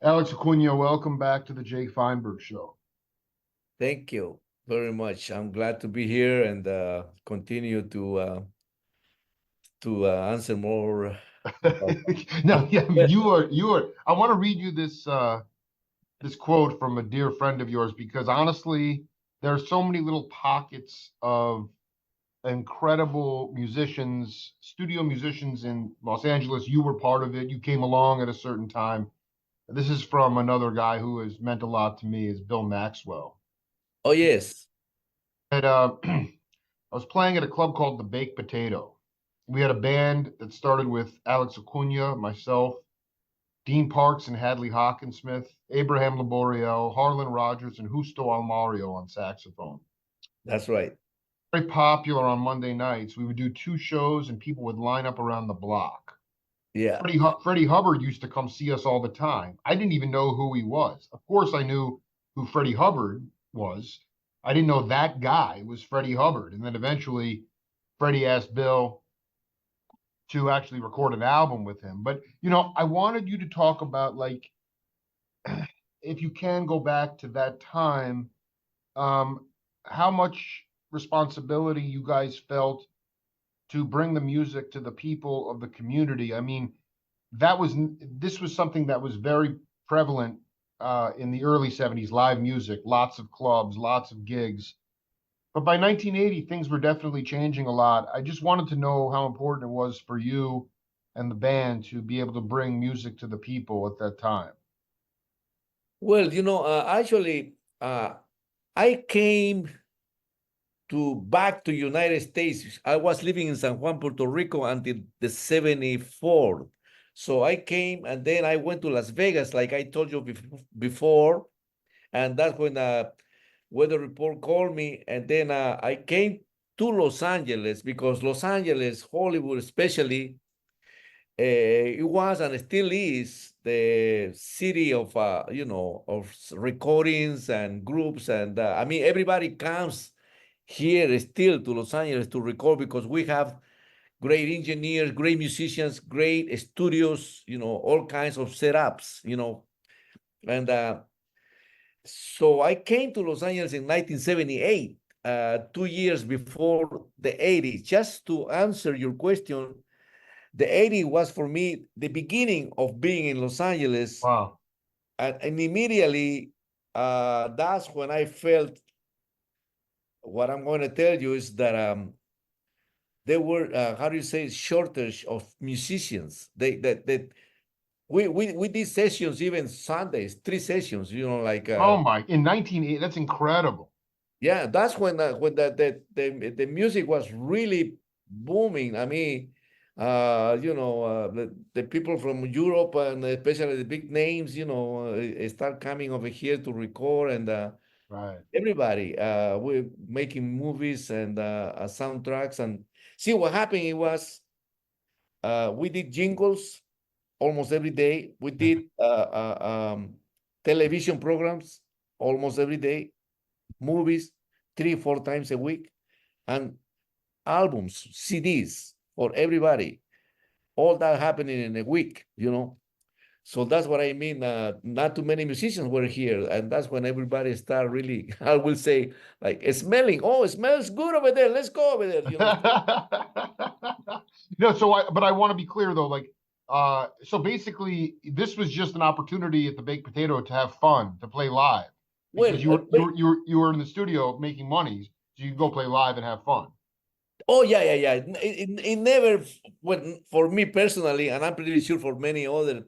Alex Acuna, welcome back to the Jay Feinberg Show. Thank you very much. I'm glad to be here and continue to answer more. uh, No, yeah, I mean, you are. I want to read you this quote from a dear friend of yours because honestly, there are so many little pockets of incredible musicians, studio musicians in Los Angeles. You were part of it. You came along at a certain time. This is from another guy who has meant a lot to me, is Bill Maxwell. Oh yes, And I was playing at a club called the Baked Potato. We had a band that started with Alex Acuna, myself, Dean Parks and Hadley Hawkinsmith, Abraham Laboriel, Harlan Rogers, and Justo Almario on saxophone. that's right. Very popular on Monday nights. We would do two shows and people would line up around the block. Yeah. Freddie Hubbard used to come see us all the time. I didn't even know who he was. Of course, I knew who Freddie Hubbard was. I didn't know that guy was Freddie Hubbard. And then eventually, Freddie asked Bill to actually record an album with him. But, I wanted you to talk about, like, if you can go back to that time, um, how much responsibility you guys felt to bring the music to the people of the community. I mean, this was something that was very prevalent in the early 70s, live music, lots of clubs, lots of gigs. But by 1980, things were definitely changing a lot. I just wanted to know how important it was for you and the band to be able to bring music to the people at that time. Well, actually, I came to back to United States. I was living in San Juan, Puerto Rico until the 74. So I came and then I went to Las Vegas, like I told you before. And that's when Weather Report called me. And then I came to Los Angeles because Los Angeles, Hollywood especially, it was and still is the city of of recordings and groups. And I mean, everybody comes here still to Los Angeles to record because we have great engineers, great musicians, great studios, all kinds of setups, and so I came to Los Angeles in 1978, 2 years before the 80s. Just to answer your question, the 80s was for me the beginning of being in Los Angeles. Wow. And immediately, that's when I felt what I'm going to tell you is that there were, how do you say, shortage of musicians. That we did sessions even Sundays, 3 sessions, like Oh my, in 1980, that's incredible. yeah, that's when the music was really booming. I mean, the people from Europe and especially the big names, start coming over here to record and Right. everybody. We're making movies and soundtracks and see what happened. It was we did jingles almost every day. We did television programs almost every day, movies 3 4 times a week, and albums, CDs for everybody. All that happening in a week. So that's what I mean. Not too many musicians were here, and that's when everybody started really, I will say, like smelling. Oh, it smells good over there. Let's go over there. No, but I want to be clear though, like, so basically, this was just an opportunity at the Baked Potato to have fun, to play live, because Well, you were in the studio making money, so you can go play live and have fun. oh yeah. It never when for me personally, and I'm pretty sure for many other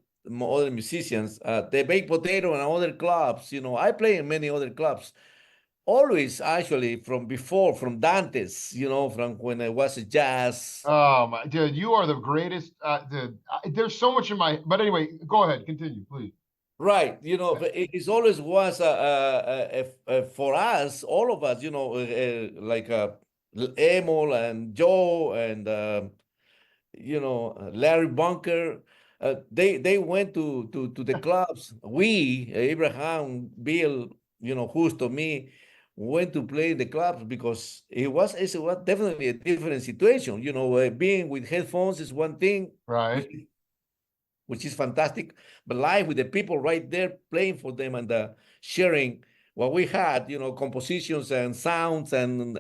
musicians, the baked potato and other clubs. I play in many other clubs. Always actually from before, from Dante's. From when I was a jazz. Oh my, dude, you are the greatest. Dude, there's so much in my. But anyway, go ahead, continue, please. Right, but it always was for us, all of us, like Emil and Joe and Larry Bunker. They went to the clubs. We, Abraham, Bill, Justo, me, went to play the clubs because it was definitely a different situation. Being with headphones is one thing. Right. which is fantastic. But live with the people right there playing for them and sharing what we had, compositions and sounds and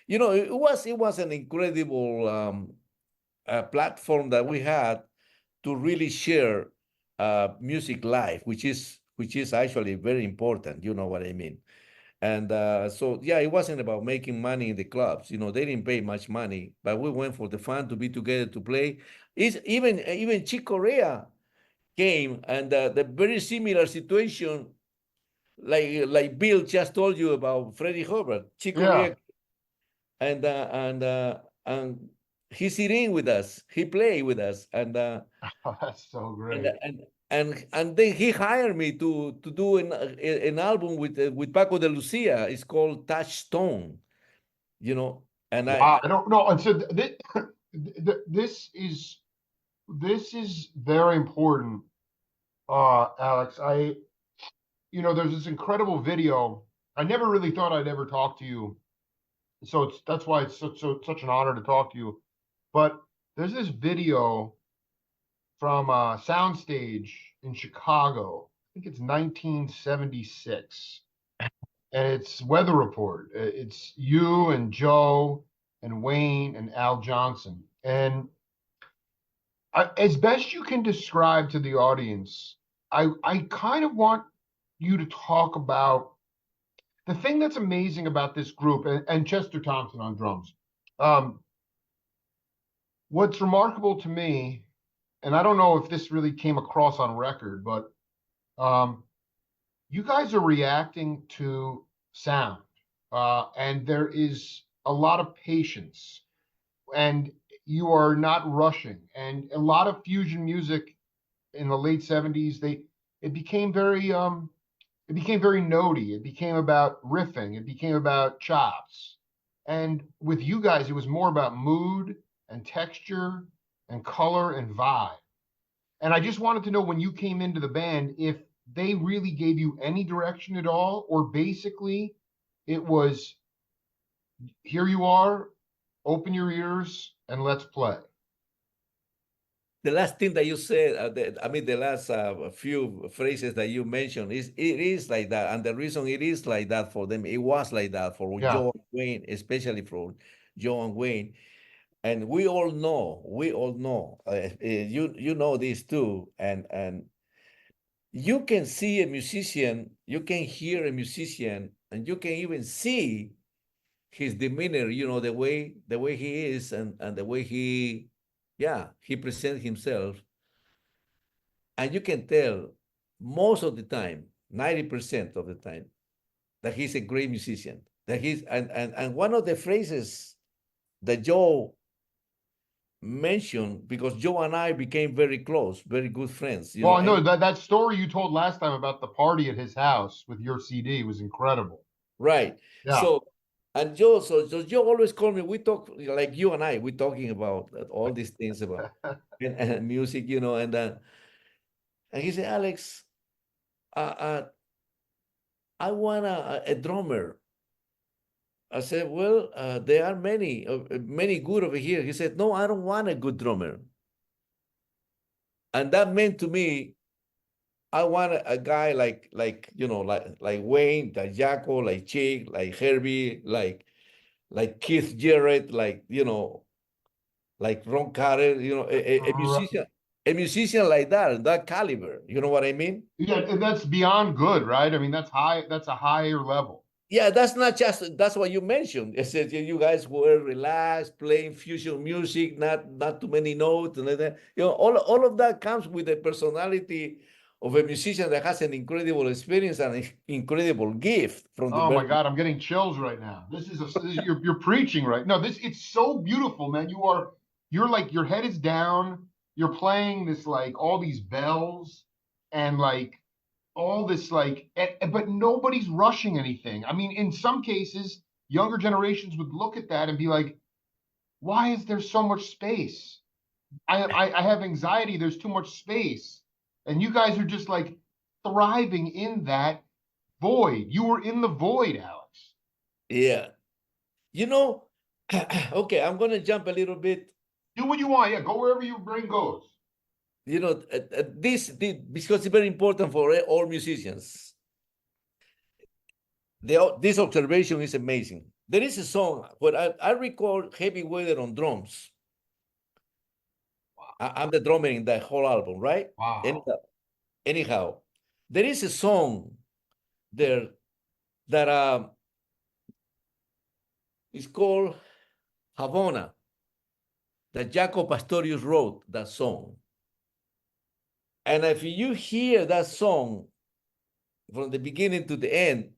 it was an incredible platform that we had to really share music live, which is actually very important. You know what I mean? And so, yeah, it wasn't about making money in the clubs. They didn't pay much money, but we went for the fun to be together to play. It's even Chick Corea came, and the very similar situation, like Bill just told you about Freddie Hubbard. Chick Yeah. Corea, and he sit in with us. He play with us, Oh, that's so and great. and and then he hired me to do an album with Paco de Lucia. It's called Touchstone, and Wow. I don't know. And so this is very important, Alex. There's this incredible video. I never really thought I'd ever talk to you. So that's why it's such an honor to talk to you. But there's this video from a soundstage in Chicago. I think it's 1976. And it's Weather Report. It's you and Joe and Wayne and Al Johnson. And as best you can describe to the audience, I kind of want you to talk about the thing that's amazing about this group and Chester Thompson on drums. What's remarkable to me, and I don't know if this really came across on record, but you guys are reacting to sound, and there is a lot of patience, and you are not rushing. And a lot of fusion music in the late 70s, it became very notey. It became about riffing. It became about chops. And with you guys, it was more about mood and texture and color and vibe. And I just wanted to know, when you came into the band, if they really gave you any direction at all, or basically it was, here you are, open your ears and let's play. the last thing that you said, the last few phrases that you mentioned, it is like that, and the reason it is like that for them, it was like that for Yeah. Joe and Wayne, especially for Joe and Wayne, and we all know, you know this too, and you can see a musician, you can hear a musician, and you can even see his demeanor, the way he is, and the way he presents himself, and you can tell most of the time, 90% of the time, that he's a great musician. That he's and one of the phrases that Joe mentioned, because Joe and I became very close, very good friends. Well, I know that story you told last time about the party at his house with your CD was incredible. Right. Yeah. So, and Joe, so Joe always called me. We talk like you and I. We're talking about all these things about and music, and he said, Alex, I want a drummer. I said, well, there are many good over here. He said, no, I don't want a good drummer. And that meant to me, I want a guy like Wayne, like Jaco, like Chick, like Herbie, like Keith Jarrett, like Ron Carter, a musician like that caliber. You know what I mean? Yeah, and that's beyond good, right? I mean, that's high. That's a higher level. Yeah, that's what you mentioned. It said you guys were relaxed, playing fusion music, not too many notes, and like that. All of that comes with the personality of a musician that has an incredible experience and an incredible gift from the Oh my very. God, I'm getting chills right now. You're preaching right. No, it's so beautiful, man. You're like, your head is down. You're playing this, like, all these bells and like all this, like, but nobody's rushing anything. I mean, in some cases, younger generations would look at that and be like, why is there so much space? I have anxiety. There's too much space. And you guys are just like thriving in that void. You were in the void, Alex. Yeah. Okay, I'm gonna jump a little bit. Do what you want. Yeah, go wherever your brain goes. you know, this because it's very important for all musicians. This observation is amazing. There is a song where I record Heavy Weather on drums. I'm the drummer in that whole album, right? Wow. Anyhow, there is a song there that is called Havana, that Jaco Pastorius wrote that song. And if you hear that song from the beginning to the end,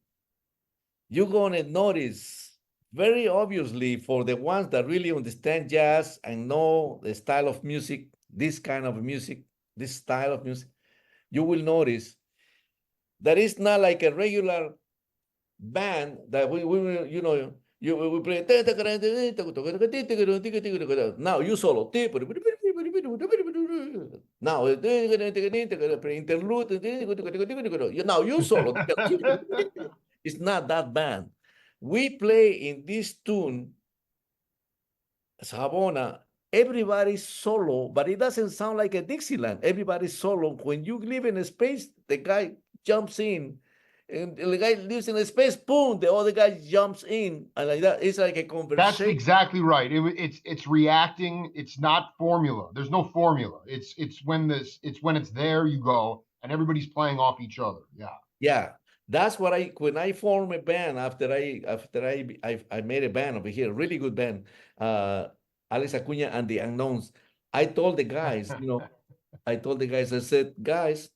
you're gonna notice very obviously, for the ones that really understand jazz and know the style of music, this kind of music, this style of music, you will notice that it's not like a regular band that we you know, we play. Now you solo. Now interlude. Now you solo. It's not that band. We play in this tune, Savona, everybody's solo, but it doesn't sound like a Dixieland. Everybody's solo. When you live in a space, the guy jumps in, and the guy lives in a space, boom, the other guy jumps in, and like that. It's like a That's conversation. exactly right. It's reacting. It's not formula. There's no formula. It's when it's there you go, and everybody's playing off each other. Yeah. Yeah, that's what when I formed a band after I made a band over here, really good band, Alex Acuna and the Unknowns. I told the guys, you know, I told the guys, I said, guys,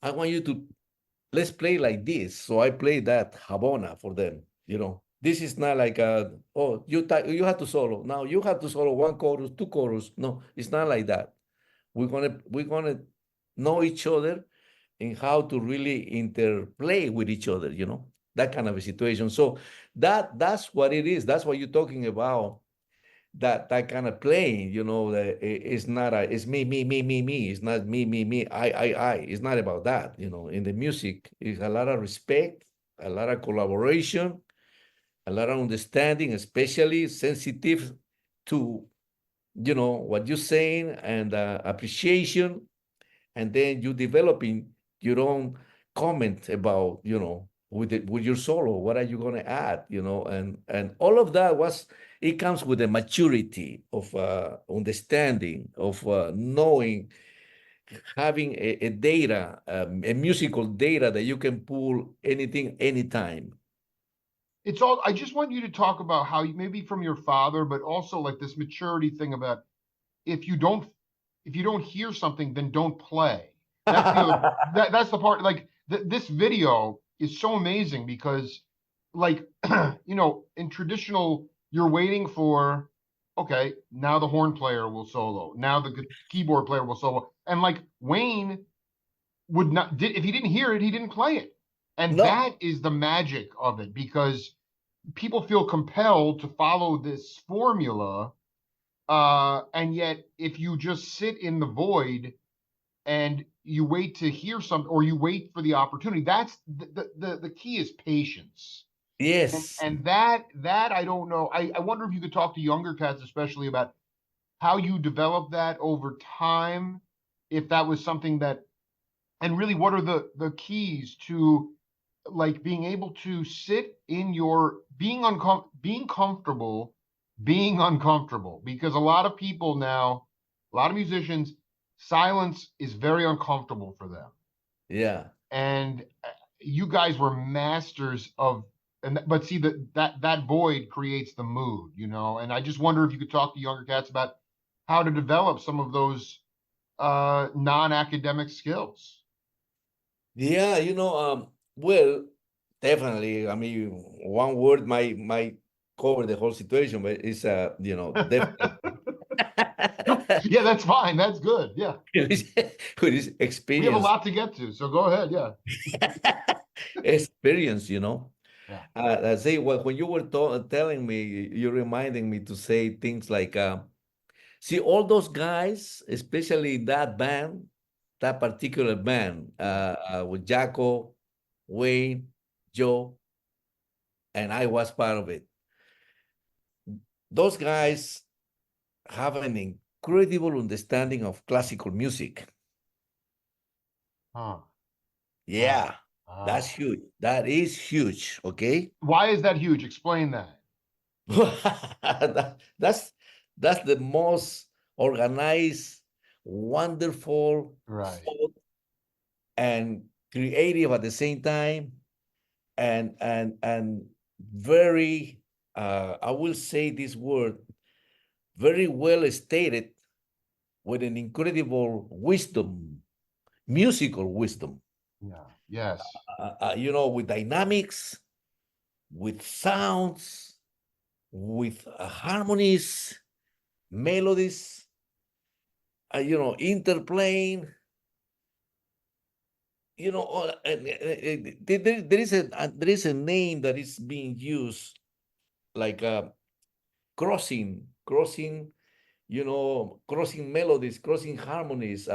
I want you to let's play like this. So I played that Habona for them. You know, this is not like oh you have to solo. Now you have to solo one chorus, two chorus. No, it's not like that. We're gonna know each other and how to really interplay with each other. You know, that kind of a situation. So that's what it is. That's what you're talking about, that kind of playing, you know, it's not it's me. It's not me, I. It's not about that, you know. In the music, it's a lot of respect, a lot of collaboration, a lot of understanding, especially sensitive to, you know, what you're saying, and appreciation, and then you developing your own comment about, you know, with your solo, what are you going to add, you know, and all of that it comes with the maturity of understanding of knowing, having a data, a musical data that you can pull anything anytime. It's all. I just want you to talk about how you, maybe from your father, but also like this maturity thing about if you don't hear something, then don't play. That's the other. That's the part. Like this video is so amazing because, like, you know, in traditional, you're waiting for, okay, now the horn player will solo, now the keyboard player will solo, and like Wayne would not did if he didn't hear it, he didn't play it, and No, that is the magic of it because people feel compelled to follow this formula, and yet if you just sit in the void and you wait to hear something or you wait for the opportunity, that's the key is patience. yes. And that I don't know. I wonder if you could talk to younger cats, especially about how you develop that over time, if that was something that, and really what are the keys to like being able to sit in your being comfortable being uncomfortable, because a lot of people now, a lot of musicians, silence is very uncomfortable for them. Yeah. And you guys were masters of, and but see that void creates the mood, you know. And I just wonder if you could talk to younger cats about how to develop some of those non-academic skills. Yeah, you know, well, definitely. I mean, one word might cover the whole situation, but it's you know, definitely. Yeah, that's fine. That's good. Yeah. With his We have a experience, lot to get to, so go ahead. Yeah. experience, you know. Yeah. I say, well, when you were telling me, you're reminding me to say things like, see, all those guys, especially that band, that particular band, with Jaco, Wayne, Joe, and I was part of it. Those guys have an incredible understanding of classical music. Huh. Yeah, that's Wow. huge. That is huge. Okay. Why is that huge? Explain that. That's the most organized, wonderful, Right. thought and creative at the same time, and very I will say this word, very well stated, with an incredible wisdom, musical wisdom. Yeah. Yes. With dynamics, with sounds, with harmonies, melodies, interplaying. There is a name that is being used, like crossing, crossing melodies, crossing harmonies,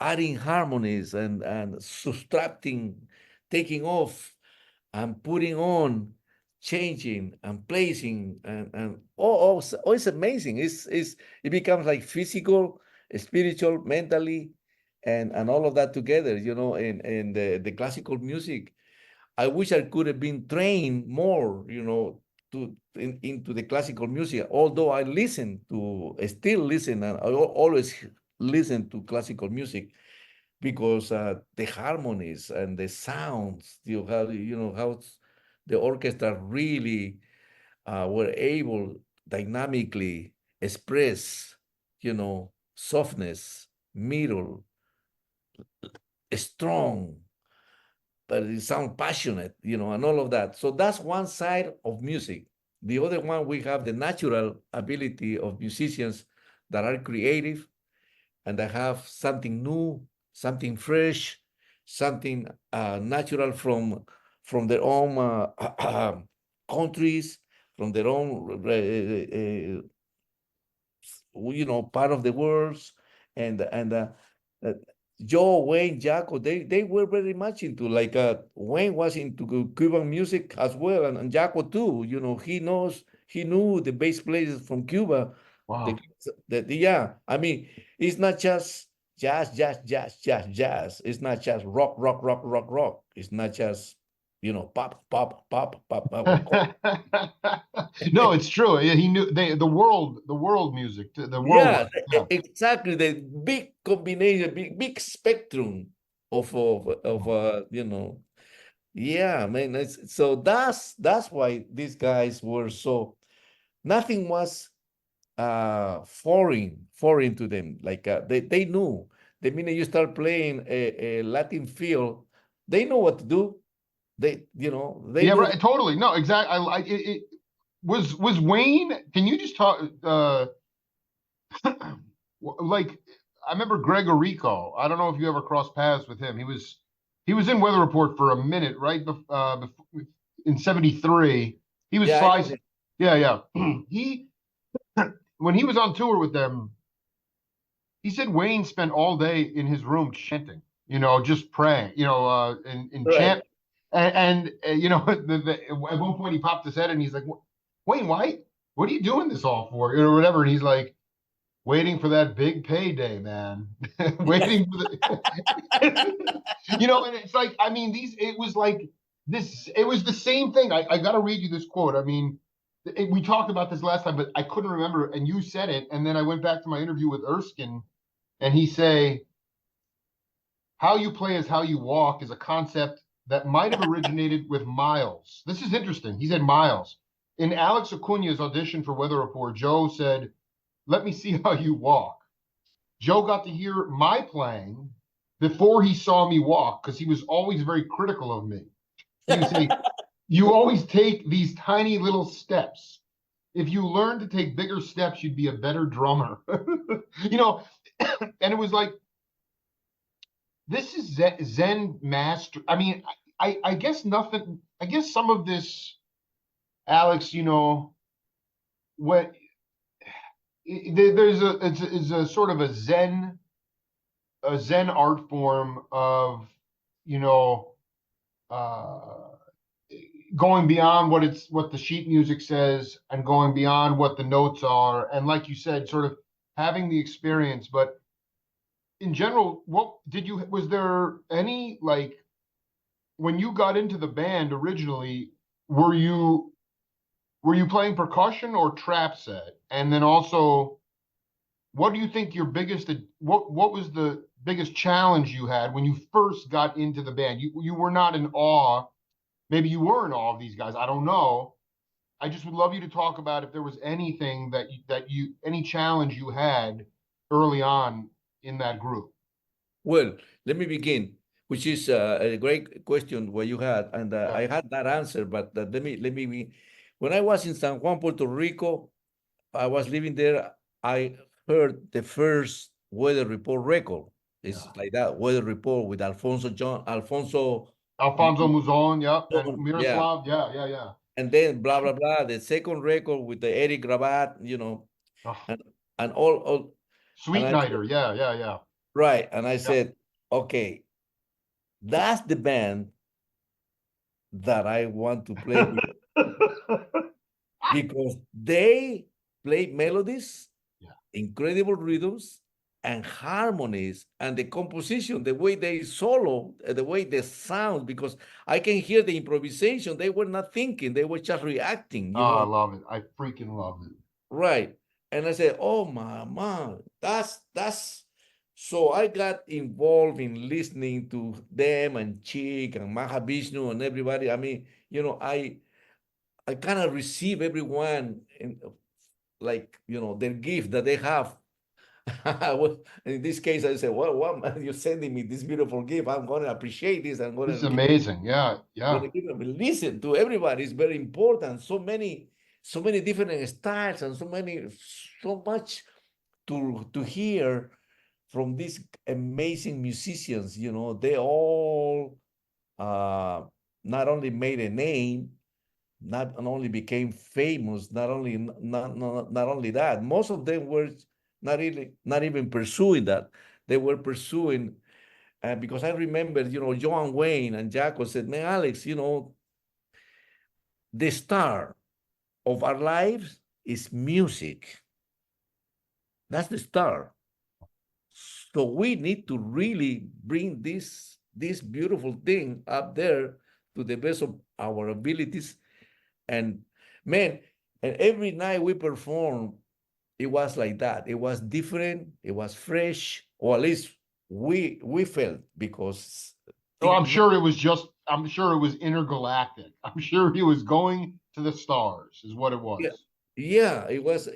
adding harmonies and subtracting, taking off and putting on, changing and placing, and it's amazing. It becomes like physical, spiritual, mentally, and all of that together. In the classical music. I wish I could have been trained more, into the classical music. Although I still listen, and I always listen to classical music, because the harmonies and the sounds, how the orchestra really were able dynamically express, softness, middle, strong, but it sounds passionate, and all of that. So that's one side of music. The other one, we have the natural ability of musicians that are creative and that have something new, something fresh, something natural from their own countries, from their own part of the world, and uh, Joe, Wayne, Jaco, they were very much into, like, Wayne was into Cuban music as well, and Jaco too. He knew the bass players from Cuba. The, Wow. yeah, I mean, it's not just jazz, jazz, jazz, jazz, jazz. It's not just rock, rock, rock, rock, rock. It's not just pop, pop, pop, pop, pop. No, it's true. Yeah, he knew the world music, the Yeah, worldwide. Yeah. exactly. The big combination, big spectrum of yeah, man. So that's why these guys were so, nothing was foreign to them. Like, they knew the minute you start playing a Latin feel, they know what to do. They Yeah, knew. right. Totally. No, exactly. It was Wayne. Can you just talk? Like, I remember Gregorico. I don't know if you ever crossed paths with him. He was in Weather Report for a minute, right? In '73, he was Yeah, I know slicing. him. Yeah, yeah. He when he was on tour with them, he said Wayne spent all day in his room chanting, just praying, in Right. chant. At one point he popped his head and he's like, Wayne, why? What are you doing this all for? Whatever. And he's like, waiting for that big payday, man. Waiting for the, and it's like, I mean, it was like this, it was the same thing. I got to read you this quote. I mean, we talked about this last time, but I couldn't remember. And you said it. And then I went back to my interview with Erskine, and he say, how you play is how you walk is a concept that might have originated with Miles. This is interesting. He said Miles. In Alex Acuna's audition for Weather Report, Joe said, let me see how you walk. Joe got to hear my playing before he saw me walk, because he was always very critical of me. He would say, you always take these tiny little steps. If you learn to take bigger steps, you'd be a better drummer. you know, and it was like, this is Zen master. I mean, I guess nothing. I guess some of this, Alex. What there's a sort of a Zen art form of, you know, uh, going beyond what the sheet music says and going beyond what the notes are. And like you said, sort of having the experience. But in general, was there any, like, when you got into the band originally, were you playing percussion or trap set? And then also, what do you think what was the biggest challenge you had when you first got into the band? You were not in awe. Maybe you were in awe of these guys. I don't know. I just would love you to talk about if there was anything any challenge you had early on in that group. Well, let me begin, which is a great question what you had, and Yeah. I had that answer, but when I was in San Juan, Puerto Rico, I was living there. I heard the first weather report record. It's like that weather report with Alfonso Alfonso Muzon, yep, and yeah, Miroslav, yeah. and then blah blah blah. The second record with the Eric Rabat, Oh, and all Sweet and Nighter, yeah. right. And I Yep. said, okay, that's the band that I want to play with because they play melodies, incredible rhythms, and harmonies, and the composition, the way they solo, the way they sound, because I can hear the improvisation. They were not thinking, they were just reacting, I love it. I freaking love it. Right. And I said, oh my man, that's so I got involved in listening to them and Chick and Mahavishnu and everybody. I mean, I kind of receive everyone in, like, their gift that they have. Well, in this case, I said, well, what man, you're sending me this beautiful gift. I'm going to appreciate this. I'm going This is to amazing. Yeah. listen to everybody. It's very important. So many different styles and so much to hear from these amazing musicians. They all not only made a name, not only became famous, not only that, most of them were not even pursuing that. They were pursuing because I remember, Joan Wayne and Jaco said, man, Alex, the star of our lives is music. That's the star. So we need to really bring this beautiful thing up there to the best of our abilities. And man, and every night we perform, it was like that. It was different. It was fresh, or at least we felt, because So I'm sure it was intergalactic. I'm sure he was going to the stars, is what it was. Yeah, it was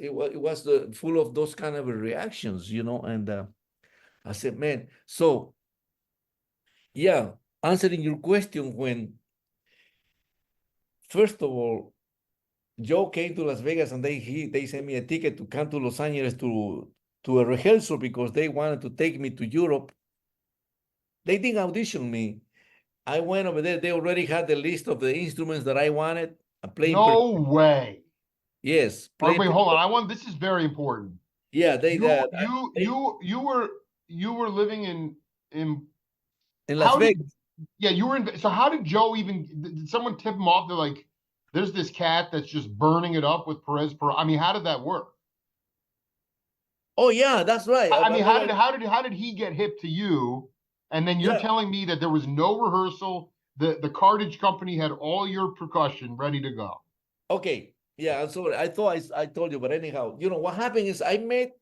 full of those kind of reactions, and I said, man, so yeah, answering your question, when first of all, Joe came to Las Vegas and they sent me a ticket to come to Los Angeles to a rehearsal because they wanted to take me to Europe. They didn't audition me. I went over there. They already had the list of the instruments that I wanted. No way. Yes. Wait, hold on. This is very important. Yeah, you were living in Las Vegas. Yeah, you were in. So how did Joe did someone tip him off? They're like, there's this cat that's just burning it up with Perez. I mean, how did that work? Oh yeah, that's right. I mean, how did he get hip to you? And then you're telling me that there was no rehearsal. The cartage company had all your percussion ready to go. Okay. Yeah, I'm sorry. I thought I told you, but anyhow, what happened is I met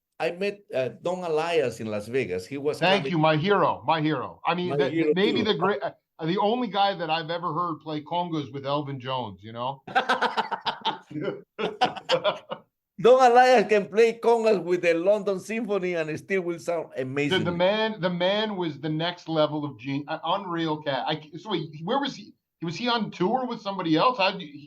Don Alias in Las Vegas. He was Thank you, my hero. I mean, maybe too. the only guy that I've ever heard play congas with Elvin Jones. Don Alias can play congas with the London Symphony and it still will sound amazing. The man was the next level of genius. Unreal cat. Where was he? Was he on tour with somebody else?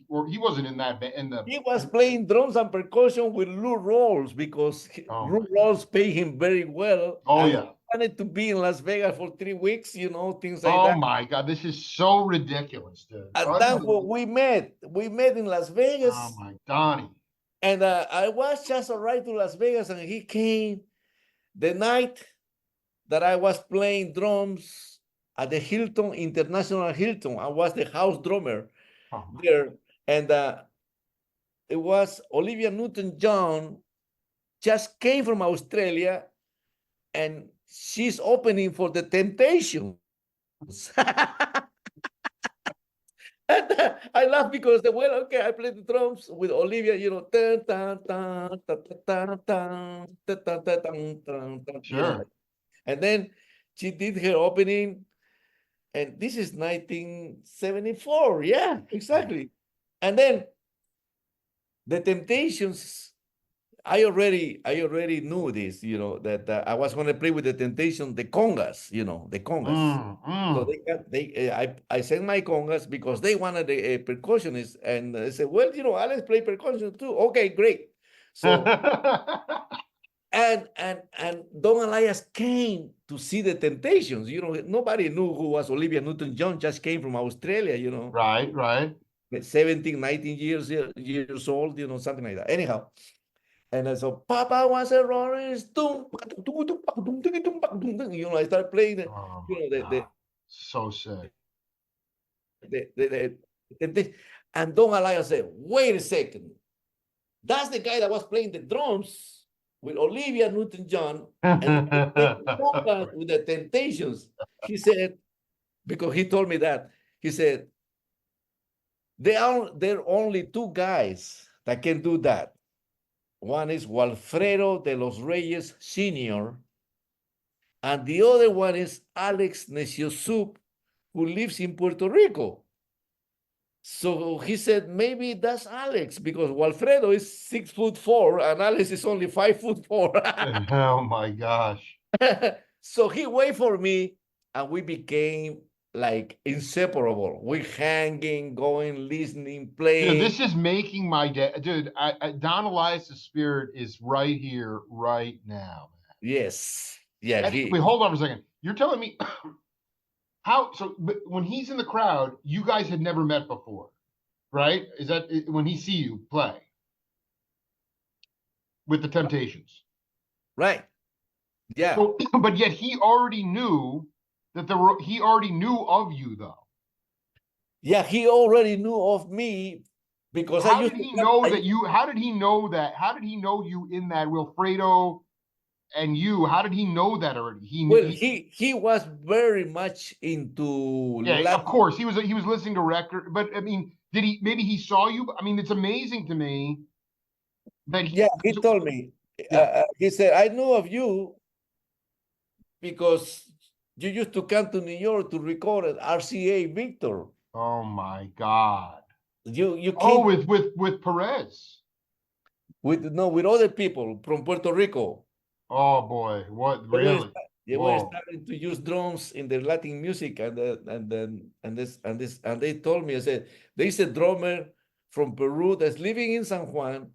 Or he wasn't in that band? He was playing drums and percussion with Lou Rawls because Lou Rawls paid him very well. Oh yeah. He wanted to be in Las Vegas for 3 weeks, things like that. Oh my God, this is so ridiculous, dude. And that's what we met. We met in Las Vegas. Oh my Donnie. And I was just arrived to Las Vegas, and he came the night that I was playing drums at the International Hilton. I was the house drummer. there, and it was Olivia Newton-John just came from Australia, and she's opening for the Temptations. And I laugh because okay, I play the drums with Olivia, tan, tan, tan, tan, tan, tan, tan, tan, tan, tan, tan, tan, Sure. and then she did her opening, and this is 1974. Yeah, exactly. And then the Temptations, I already knew this, that I was going to play with the Temptations, the congas, the congas. So I sent my congas because they wanted a percussionist, and I said, well, Alex play percussion too. Okay, great. So and Don Alias came to see the Temptations. Nobody knew who was Olivia Newton-John. Just came from Australia. Right, right. 17, 19 years old. Something like that. Anyhow. And I saw Papa was a Rolling Stone. I started playing Oh my the, God. So sick. and Don Alias said, wait a second. That's the guy that was playing the drums with Olivia Newton-John and with the Temptations. He said, because he told me that, he said, there are only two guys that can do that. One is Walfredo de los Reyes Sr., and the other one is Alex Neciosoup, who lives in Puerto Rico. So he said, maybe that's Alex, because Walfredo is 6'4" and Alex is only 5'4". Oh my gosh. So he waited for me, and we became like inseparable. We're hanging, going, listening, playing. Dude, this is making my day. Dude, Don Alias' spirit is right here, right now. Yes. Yeah. Wait, hold on for a second. You're telling me when he's in the crowd, you guys had never met before, right? Is that when he see you play with the Temptations? Right. Yeah. So, but yet he already knew he already knew of you though. Yeah, he already knew of me because how did he know you in that Wilfredo and you? How did he know that already? He was very much into Latin. Of course he was listening to record, but I mean, maybe he saw you? I mean, it's amazing to me that he told me. He said, I know of you because you used to come to New York to record at RCA Victor. Oh my God. You came with Perez. With other people from Puerto Rico. Oh boy, what really? They were starting to use drums in their Latin music, and they told me, I said, there's a drummer from Peru that's living in San Juan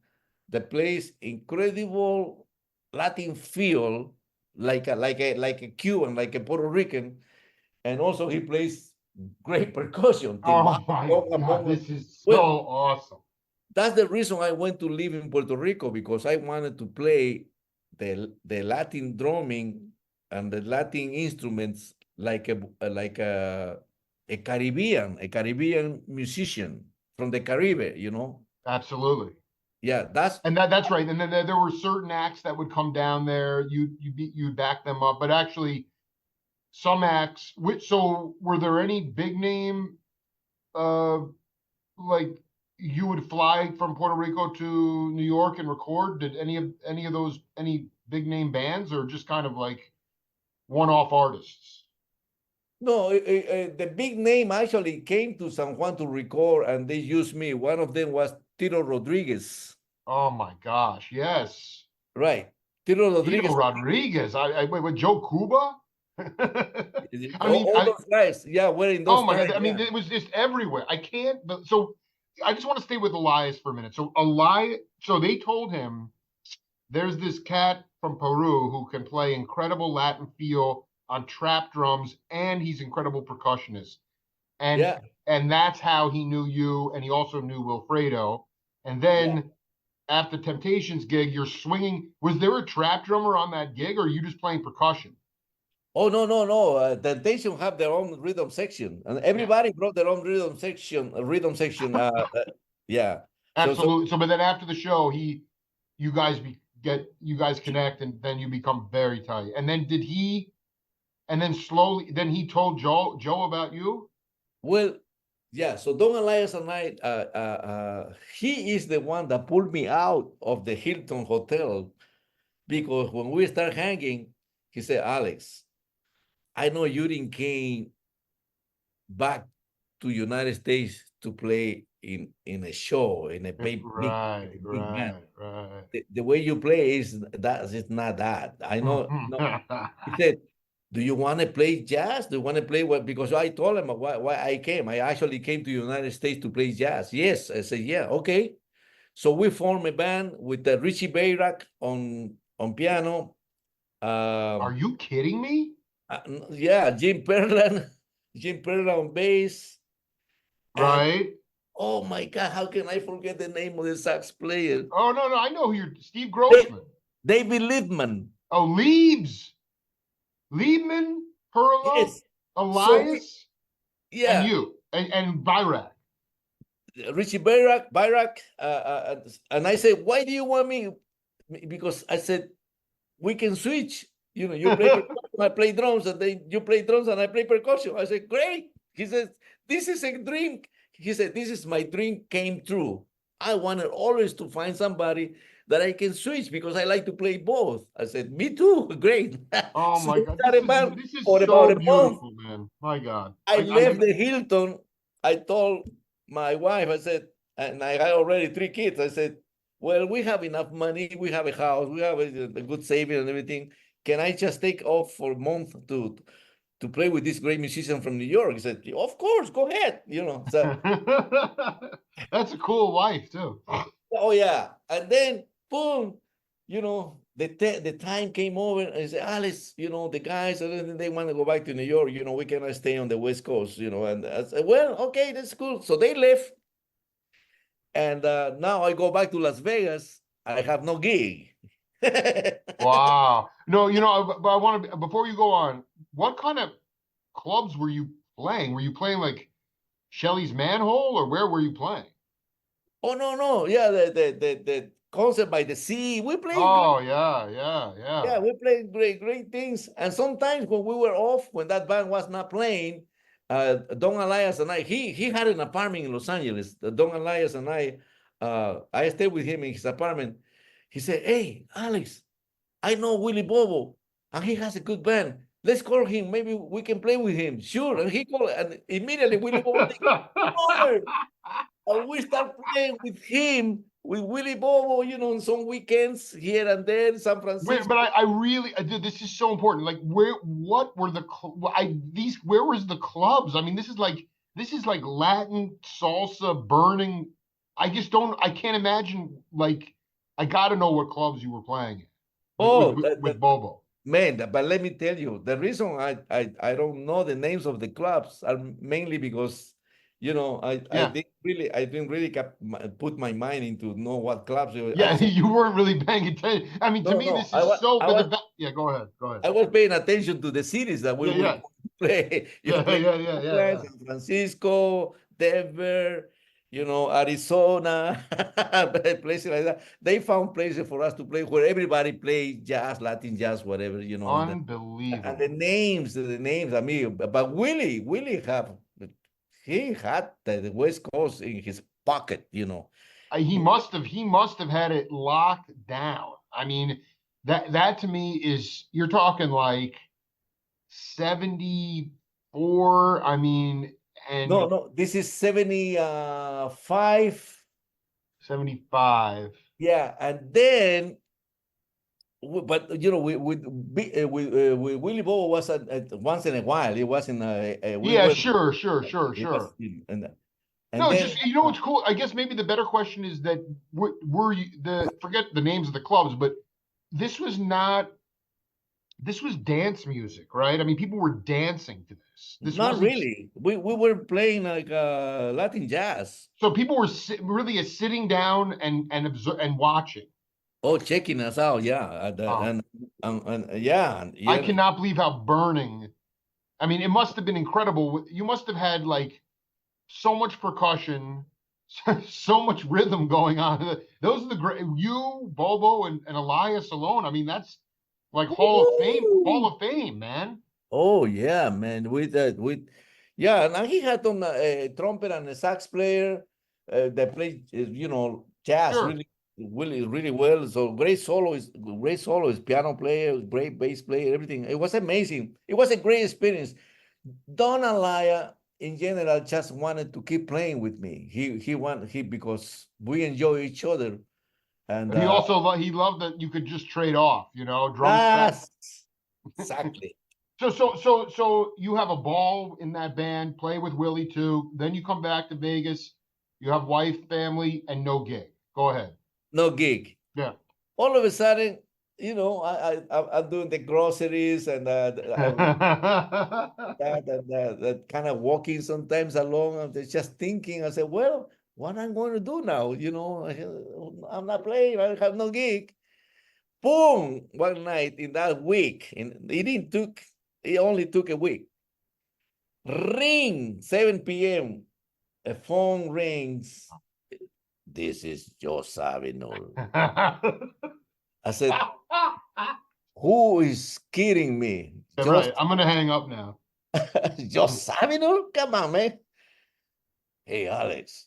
that plays incredible Latin feel, like a Cuban, like a Puerto Rican, and also he plays great percussion. Oh my God, this is so awesome. That's the reason I went to live in Puerto Rico, because I wanted to play the Latin drumming and the Latin instruments like a Caribbean musician from the Caribbean, Absolutely. Yeah, that's right. And then there were certain acts that would come down there. You'd back them up, but actually, some acts. So were there any big name, like you would fly from Puerto Rico to New York and record? Did any of those any big name bands, or just kind of like one-off artists? No, the big name actually came to San Juan to record, and they used me. One of them was Tito Rodriguez. Oh my gosh, yes. Right. Tito Rodriguez. Wait, with Joe Cuba? all those guys, yeah, were in those. Oh my God! I mean, it was just everywhere. I can't. But so, I just want to stay with Elias for a minute. So so they told him there's this cat from Peru who can play incredible Latin feel on trap drums, and he's incredible percussionist. And that's how he knew you, and he also knew Wilfredo. And then after Temptations gig, you're swinging. Was there a trap drummer on that gig, or are you just playing percussion? Oh, no. Temptation have their own rhythm section, and everybody brought their own rhythm section. Yeah. So Absolutely. So, but then after the show, you guys you guys connect, and then you become very tight. And then and then slowly, then he told Joe about you. well, yeah. So Don Alias and I, he is the one that pulled me out of the Hilton Hotel because when we start hanging, he said, Alex, I know you didn't came back to United States to play in a show in a Right, big band. right. The way you play is not that. I know. No, he said, "Do you want to play jazz? Do you want to play what?" Because I told him why I came. I actually came to United States to play jazz. Yes, I said, yeah, okay. So we formed a band with Richie Bayrak on piano. Are Um, you kidding me? yeah, Jim Perlan, Jim Perlan on bass, and Right. oh my God, how can I forget the name of the sax player? Oh no, I know who you're. Steve Da- Grossman. David Liebman. Oh, Liebman, Perla, Yes. So Elias, and yeah, you, and Byrak. Richie Bayrak, and I said, why do you want me? Because I said we can switch. You know, you play percussion, I play drums, and then you play drums and I play percussion. I said, great. He says, this is a dream. He said, this is my dream came true. I wanted always to find somebody that I can switch because I like to play both. I said, me too. Great. Oh So my we God, started band this is for about so a month. beautiful, man. My God, I left the Hilton. I told my wife, I said, and I had already 3 kids. I said, well, we have enough money. We have a house. We have a good saving and everything. Can I just take off for a month to play with this great musician from New York? He said, of course, go ahead. You know, so, that's a cool life too. oh, yeah. And then, boom, you know, the time came over and I said, Alice, you know, the guys, they want to go back to New York. You know, we cannot stay on the West Coast, you know. And I said, well, okay, that's cool. So they left. And now I go back to Las Vegas. I have no gig. Wow. No, but I want to, before you go on, what kind of clubs were you playing? Were you playing like Shelly's Manhole, or where were you playing? Oh, no. Yeah, the concert by the sea. We played Oh, great. yeah. Yeah, we played great things. And sometimes when we were off, when that band was not playing, Don Alias and he had an apartment in Los Angeles. Don Alias and I stayed with him in his apartment. He said, hey, Alex, I know Willie Bobo, and he has a good band. Let's call him. Maybe we can play with him. Sure. And he called, and immediately Willie Bobo said, come over. And we start playing with him, with Willie Bobo, you know, on some weekends here and there in San Wait, Francisco. but I really, this is so important. Like, what were where was the clubs? I mean, this is like Latin salsa burning. I can't imagine. Like, I got to know what clubs you were playing in Oh, with Bobo. man, but let me tell you, the reason I don't know the names of the clubs are mainly because, you know, Yeah, I didn't really put my mind into know what clubs. I yeah, just you weren't really paying attention. I mean, to me, no, this is so. I But was yeah, go ahead. I was paying attention to the cities that we Yeah, will yeah, play. You yeah, play yeah, yeah, yeah, Oakland, yeah. San Francisco, Denver, you know, Arizona, places like that. They found places for us to play where everybody plays jazz, Latin jazz, whatever, you know. And Unbelievable. the names. I mean, but Willie he had the West Coast in his pocket, you know. He must have had it locked down. I mean, that to me is, you're talking like 74. I mean, and No, this is 75. 75. Yeah, and then but you know, with Willie Bobo was once in a while. It wasn't we Yeah, were it was sure. and No, then just, what's cool. I guess maybe the better question is that were you forget the names of the clubs, but this was not this was dance music, right? I mean, people were dancing to this. This not wasn't. really. We were playing like Latin jazz. So people were really sitting down and watching. Oh, checking us out, yeah, Oh, and yeah, I yeah. cannot believe how burning. I mean, it must have been incredible. You must have had like so much percussion, so much rhythm going on. Those are the great you, Bobo, and Elias alone. I mean, that's like Hall Woo! of Fame, man. Oh yeah, man. With yeah, and he had on a trumpet and a sax player that played jazz Sure. really well. So great soloist, piano player, great bass player, everything. It was amazing. It was a great experience. Don Alias in general just wanted to keep playing with me. He because we enjoy each other. And And he also he loved that you could just trade off, drum set. that's exactly. So you have a ball in that band, play with Willie too. Then you come back to Vegas. You have wife, family, and no gig. Go ahead. No gig. Yeah. All of a sudden, I'm doing the groceries and that kind of walking sometimes along. I'm just thinking. I said, well, what I'm going to do now? I'm not playing. I have no gig. Boom! One night in that week, and it only took a week. Ring 7 p.m. A phone rings. This is Joe Sabinol. I said, who is kidding me? Right. I'm gonna hang up now. Joe Sabinol? Come on, man. Hey, Alex,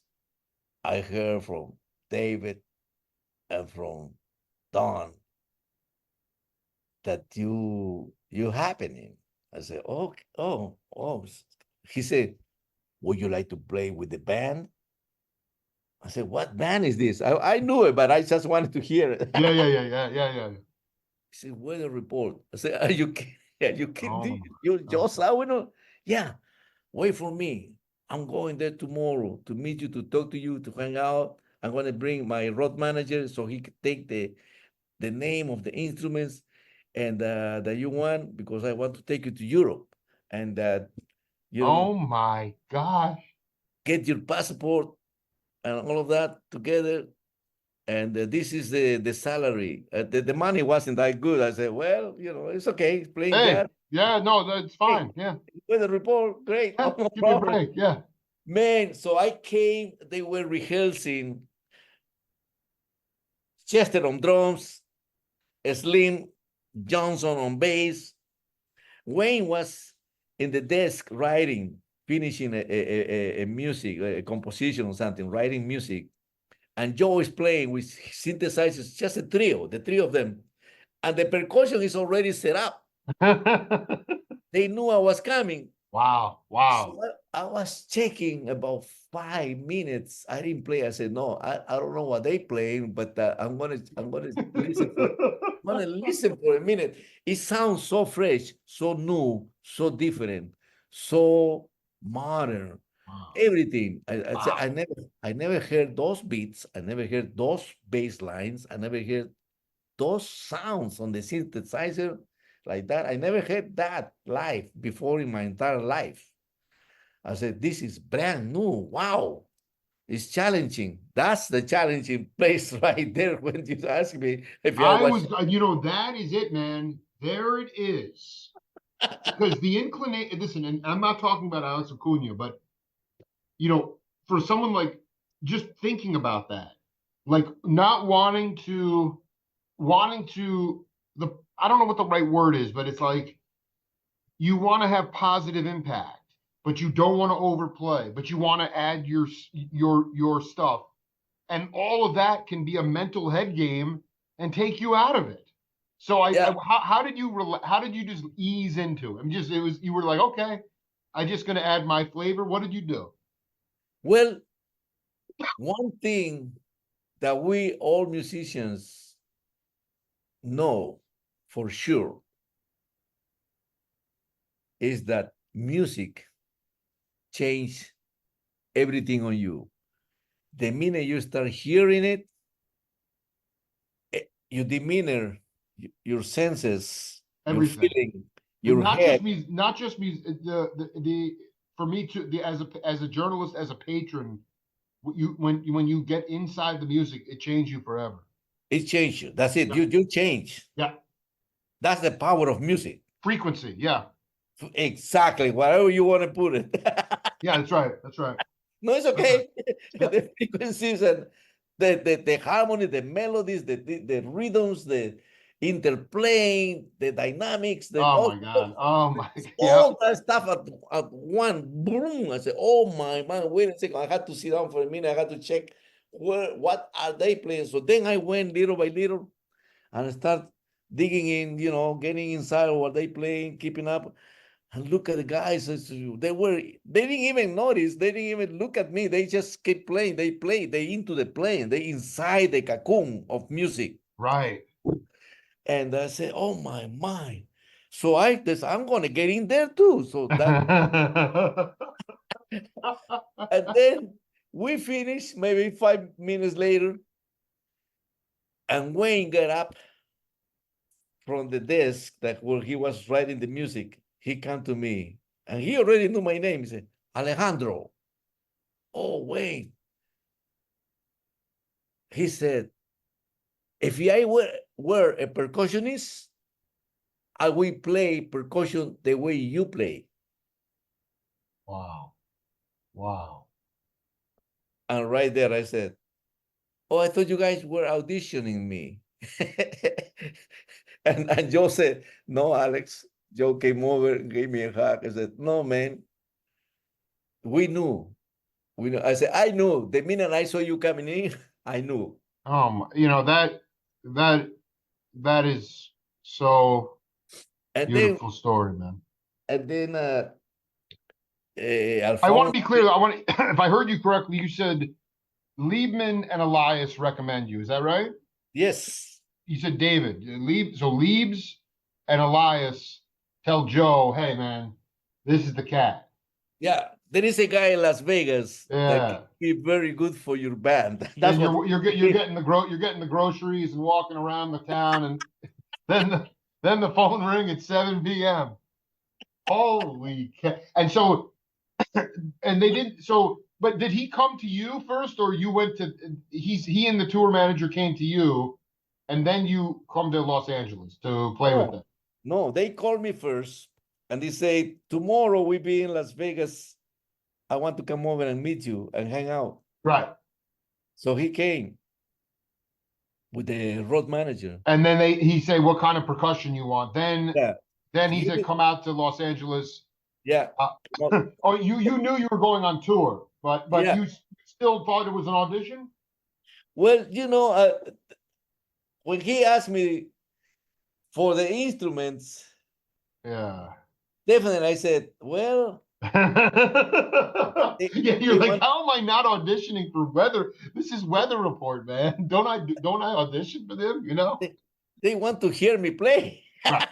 I heard from David and from Don that you happening. I said, oh. He said, would you like to play with the band? I said, what band is this? I knew it, but I just wanted to hear it. Yeah. He said, weather report. I said, are you kidding? Oh, You oh. just Sabinol? Yeah. Wait for me. I'm going there tomorrow to meet you, to talk to you, to hang out. I'm going to bring my road manager so he could take the name of the instruments and that you want, because I want to take you to Europe and that Oh my gosh. get your passport and all of that together. And this is the salary. The money wasn't that good. I said, well, it's okay. Playing Hey, jazz. yeah, no, that's Hey, fine. Yeah. with the report, great. Yeah, No give me a problem. break. Yeah. Man, so I came, they were rehearsing. Chester on drums, Slim Johnson on bass. Wayne was in the desk writing, finishing a music, a composition or something, writing music. And Joe is playing with synthesizers, just the three of them. And the percussion is already set up. They knew I was coming. Wow. So I was checking about 5 minutes. I didn't play. I said, no, I don't know what they playing, but I'm gonna listen for I'm gonna listen for a minute. It sounds so fresh, so new, so different, so modern. Wow. Everything. I said, Wow. I never heard those beats. I never heard those bass lines. I never heard those sounds on the synthesizer like that. I never heard that live before in my entire life. I said, this is brand new. Wow. It's challenging. That's the challenging place right there when you ask me if I I was. was, that is it, man. There it is. Because the inclination, listen, and I'm not talking about Alex Acuna, but for someone like just thinking about that, like not wanting to I don't know what the right word is, but it's like you want to have positive impact, but you don't want to overplay, but you want to add your stuff, and all of that can be a mental head game and take you out of it. So Yeah. how did you just ease into it? You were like, okay, I'm just going to add my flavor. What did you do? Well, one thing that we all musicians know for sure is that music change everything on you. The minute you start hearing it, your demeanor, your senses, your Everything. feeling, And your head. not just music. The for me too. As a journalist, as a patron, when you get inside the music, it changes you forever. It changed you. That's it. Yeah. You change. Yeah. That's the power of music. Frequency. Yeah. Exactly. Whatever you want to put it. Yeah, that's right. That's right. No, it's That's right. okay. Yeah. The frequencies and the harmony, the melodies, the rhythms, the interplaying, the dynamics, Oh my God. Oh my. Yeah. all that stuff at one boom. I said, oh my man, wait a second. I had to sit down for a minute. I had to check what are they playing. So then I went little by little and start digging in, getting inside of what they playing, keeping up. And look at the guys. They didn't even notice. They didn't even look at me. They just kept playing. They play. They into the playing. They inside the cocoon of music. Right. And I said, oh my mind. So I'm gonna get in there too. So that and then we finished maybe 5 minutes later. And Wayne got up from the desk where he was writing the music. He came to me and he already knew my name. He said, Alejandro. Oh, Wayne. He said, if I were a percussionist, I will play percussion the way you play. Wow. Wow. And right there I said, oh, I thought you guys were auditioning me. and Joe said, no, Alex. Joe came over and gave me a hug. I said, no, man. We knew. We knew. I said, I knew. The minute I saw you coming in, I knew. That is so And beautiful story, man. And then I want to be clear. If I heard you correctly, you said Liebman and Elias recommend you. Is that right? Yes. You said David. So Liebs and Elias tell Joe, hey man, this is the cat. Yeah. There is a guy in Las Vegas that can be very good for your band. That's what you're getting the groceries and walking around the town, and then the phone ring at 7 p.m. Holy cat! And so, and they did so. But did he come to you first, or you went to? He and the tour manager came to you, and then you come to Los Angeles to play with them. No, they called me first, and they say tomorrow we be in Las Vegas. I want to come over and meet you and hang out. Right. So he came with the road manager. And then he said, what kind of percussion you want? Then he said, come out to Los Angeles. Yeah. Oh, you knew you were going on tour, but yeah. You still thought it was an audition? Well, when he asked me for the instruments, definitely I said, well, you're like, how am I not auditioning for weather? This is Weather Report, man. Don't I audition for them? They want to hear me play. Right.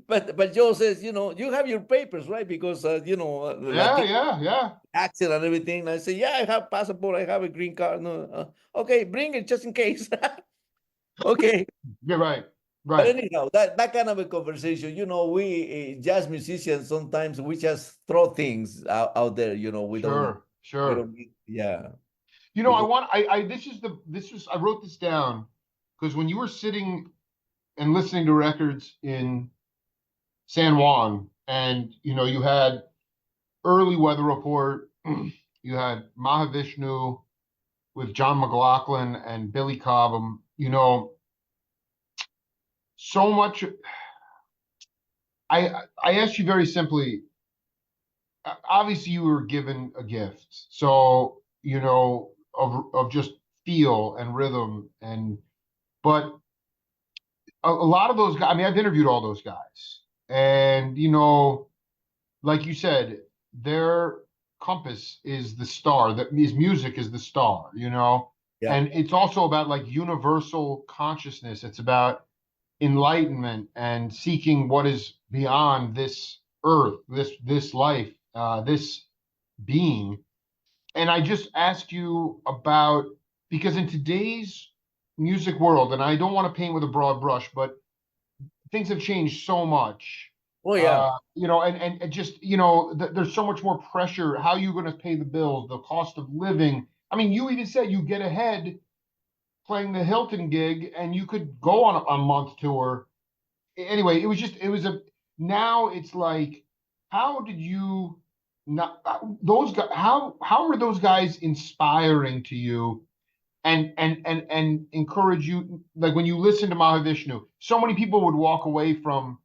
But Joe says, you have your papers, right? Because accent and everything. I say, yeah, I have passport, I have a green card. No, okay, bring it just in case. Okay. You're right. But anyhow, that kind of a conversation, we jazz musicians, sometimes we just throw things out there, we don't. Sure. We don't, yeah. I wrote this down because when you were sitting and listening to records in San Juan, and you had early Weather Report, you had Mahavishnu with John McLaughlin and Billy Cobham, so much. I asked you very simply, obviously you were given a gift, so of just feel and rhythm, but a lot of those guys, I mean, I've interviewed all those guys, and like you said, their compass is the star, that his music is the star, and it's also about like universal consciousness. It's about enlightenment and seeking what is beyond this earth, this life, this being. And I just asked you about, because in today's music world, and I don't want to paint with a broad brush, but things have changed so much. Oh yeah. And just, there's so much more pressure. How are you going to pay the bills, the cost of living? I mean, you even said you get ahead playing the Hilton gig, and you could go on a month tour. Anyway, now it's like, how did you not those guys? How were those guys inspiring to you and encourage you? Like when you listen to Mahavishnu, so many people would walk away from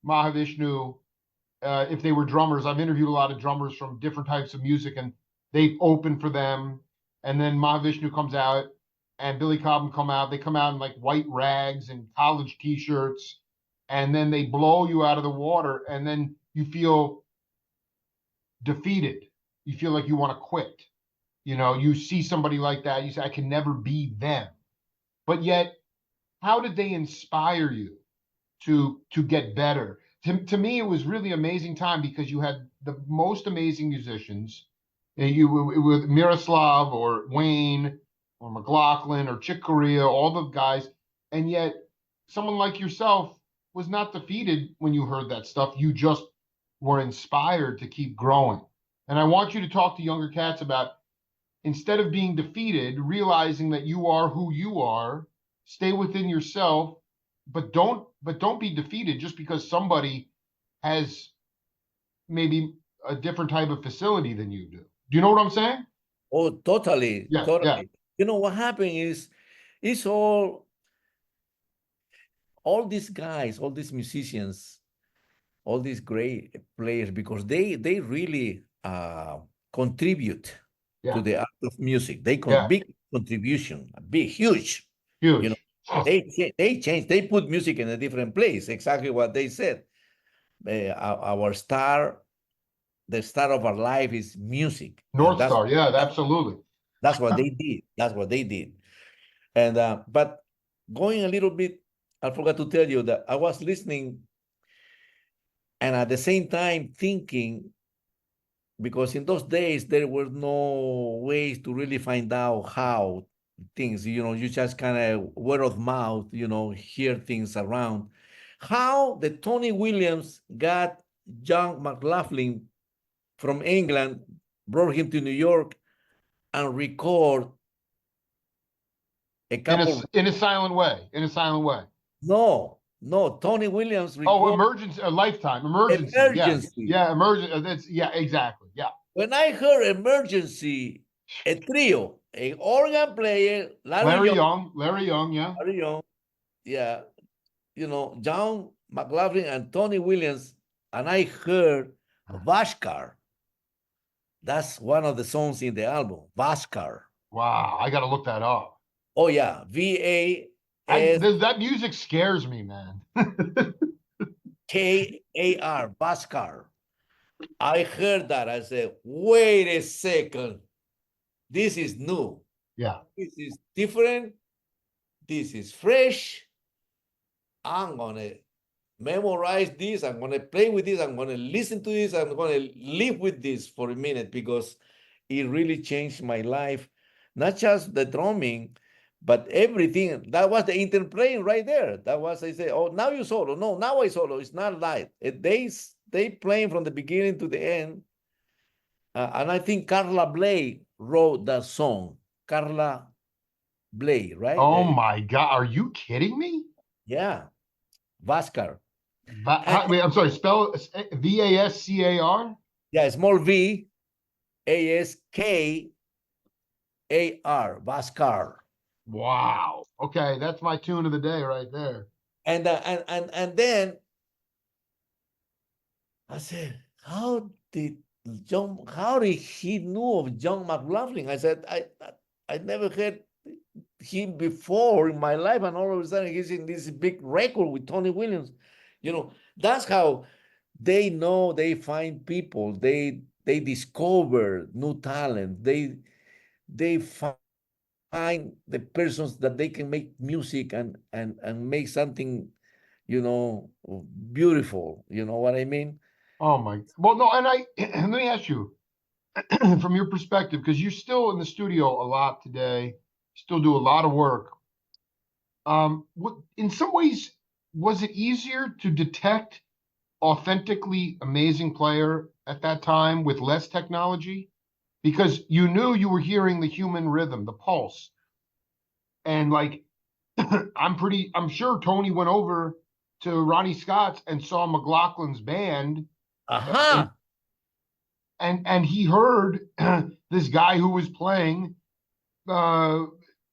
Mahavishnu if they were drummers. I've interviewed a lot of drummers from different types of music, and they open for them. And then Mahavishnu comes out, and Billy Cobham come out. They come out in like white rags and college T-shirts, and then they blow you out of the water, and then you feel defeated. You feel like you want to quit. You know, you see somebody like that, you say, I can never be them. But yet, how did they inspire you to get better? To me, it was really amazing time because you had the most amazing musicians. You with Miroslav or Wayne or McLaughlin or Chick Corea, all the guys, and yet someone like yourself was not defeated when you heard that stuff. You just were inspired to keep growing. And I want you to talk to younger cats about, instead of being defeated, realizing that you are who you are, stay within yourself, but don't be defeated just because somebody has maybe a different type of facility than you do. Do you know what I'm saying? Oh, totally, Yeah, totally. yeah. You know what happened is, it's all these guys, all these musicians, all these great players, because they really contribute to Yeah, the art of music. yeah, Big contribution, big, huge. You know, huge. they change. They put music in a different place. Exactly what they said. Our star, the star of our life is music, and North Star, yeah, absolutely. that's what they did. That's what they did. And but going a little bit, I forgot to tell you that I was listening and at the same time thinking, because in those days there were no ways to really find out how things, you just kind of word of mouth, hear things around. How the Tony Williams got John McLaughlin from England, brought him to New York, and record a couple. In a silent way. In a silent way. No, Tony Williams Oh, record emergency, a lifetime, emergency. Yeah, Emergency. yeah, emergency. That's yeah, exactly. Yeah. When I heard Emergency, a trio, an organ player, Larry Young, yeah. Larry Young, yeah, John McLaughlin and Tony Williams, and I heard Vashkar. That's one of the songs in the album, Vashkar. Wow, I got to look that up. Oh yeah, VAS. That music scares me, man. KAR, Vashkar. I heard that. I said, wait a second. This is new. Yeah. This is different. This is fresh. I'm going to memorize this. I'm going to play with this. I'm going to listen to this. I'm going to live with this for a minute, because it really changed my life. Not just the drumming, but everything. That was the interplaying right there. That was, I say, oh, now you solo. No, now I solo. It's not light. They playing from the beginning to the end. And I think Carla Bley wrote that song. Carla Bley, right? Oh my God. Are you kidding me? Yeah. Vaskar. Wait, I'm sorry. Spell Vascar? Yeah, small V, Askar, Vaskar. Wow. Okay, that's my tune of the day right there. And then I said, how did he know of John McLaughlin? I said, I never heard him before in my life, and all of a sudden he's in this big record with Tony Williams. That's how they know. They find people. They discover new talent. They find the persons that they can make music and make something, beautiful. You know what I mean? Oh my. Well, no, and let me ask you, from your perspective, because you're still in the studio a lot today, still do a lot of work. In some ways, was it easier to detect authentically amazing player at that time with less technology? Because you knew you were hearing the human rhythm, the pulse. And like, I'm sure Tony went over to Ronnie Scott's and saw McLaughlin's band, and Aha. he heard this guy who was playing uh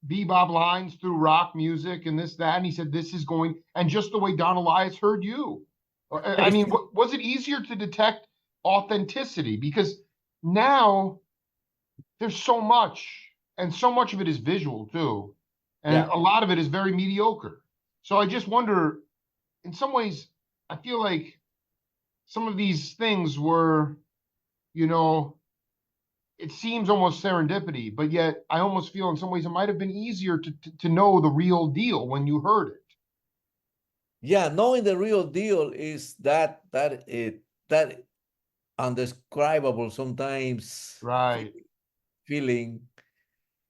bebop lines through rock music and this, that, and he said, this is going, and just the way Don Alias heard you. I mean, was it easier to detect authenticity? Because now there's so much, and so much of it is visual too, and Yeah. a lot of it is very mediocre. So I just wonder, in some ways, I feel like some of these things were, you know, it seems almost serendipity, but yet I almost feel in some ways it might have been easier to know the real deal when you heard it. Yeah, knowing the real deal is that undescribable sometimes Right. feeling,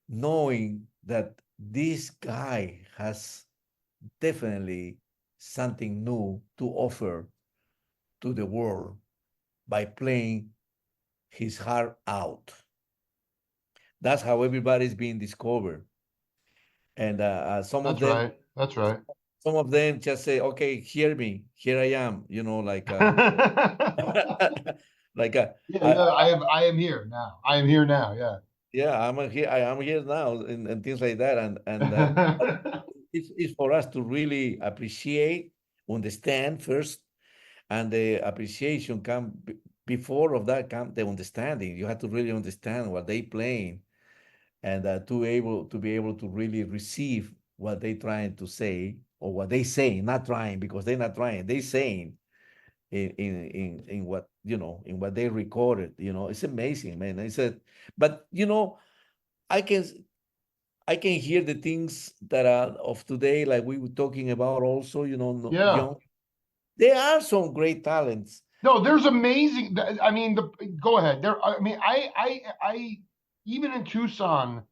knowing that this guy has definitely something new to offer to the world by playing his heart out. That's how everybody's being discovered. And That's right. That's right. some of them just say, "Okay, hear me, here I am." Like Yeah, I, yeah. I am here now. I am here now. Yeah. yeah, here. I am here now, and things like that. And it's for us to really appreciate, understand first, and the appreciation come before of that come the understanding. You have to really understand what they playing, and to be able to really receive what they trying to say or what they say, not trying because they're not trying, they saying in what in what they recorded. It's amazing, man. I said, but I can I can hear the things that are of today, like we were talking about also, Yeah. young. There are some great talents. No, there's amazing. I mean, go ahead. There. I mean, even in Tucson,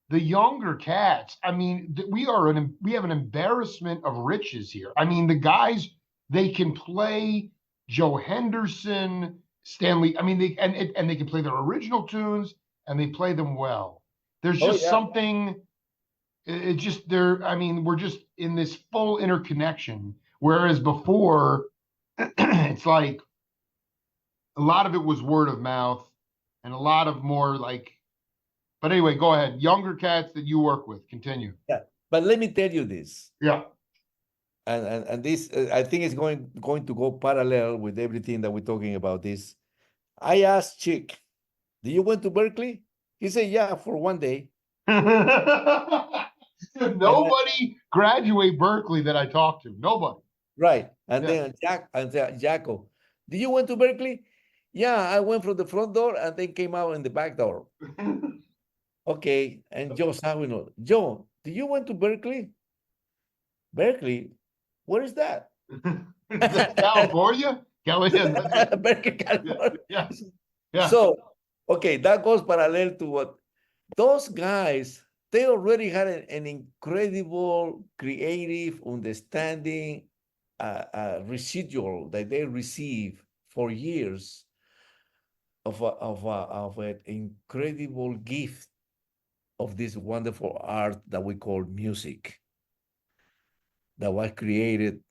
the younger cats. I mean, we have an embarrassment of riches here. I mean, the guys, they can play Joe Henderson, Stanley. I mean, they can play their original tunes and they play them well. There's Oh just yeah. something. It just there. I mean, we're just in this full interconnection. Whereas before, it's like a lot of it was word of mouth and a lot of more like, but anyway, go ahead. Younger cats that you work with, continue. Yeah. But let me tell you this, Yeah. and this I think is going to go parallel with everything that we're talking about. This, I asked Chick, "Do you went to Berkeley?" He said, "Yeah, for one day." And Nobody graduate Berkeley that I talked to. Nobody. right, and Yeah. then Jaco, "Do you went to Berkeley?" "Yeah, I went from the front door and then came out in the back door." Okay, and Joe Sawino, "Joe, do you went to Berkeley?" "Berkeley? Where is that?" That's California? California. Berkeley, Yeah. California. Yeah. Yeah. So, okay, that goes parallel to what those guys, they already had an incredible creative understanding, residual that they receive for years of an incredible gift of this wonderful art that we call music, that was created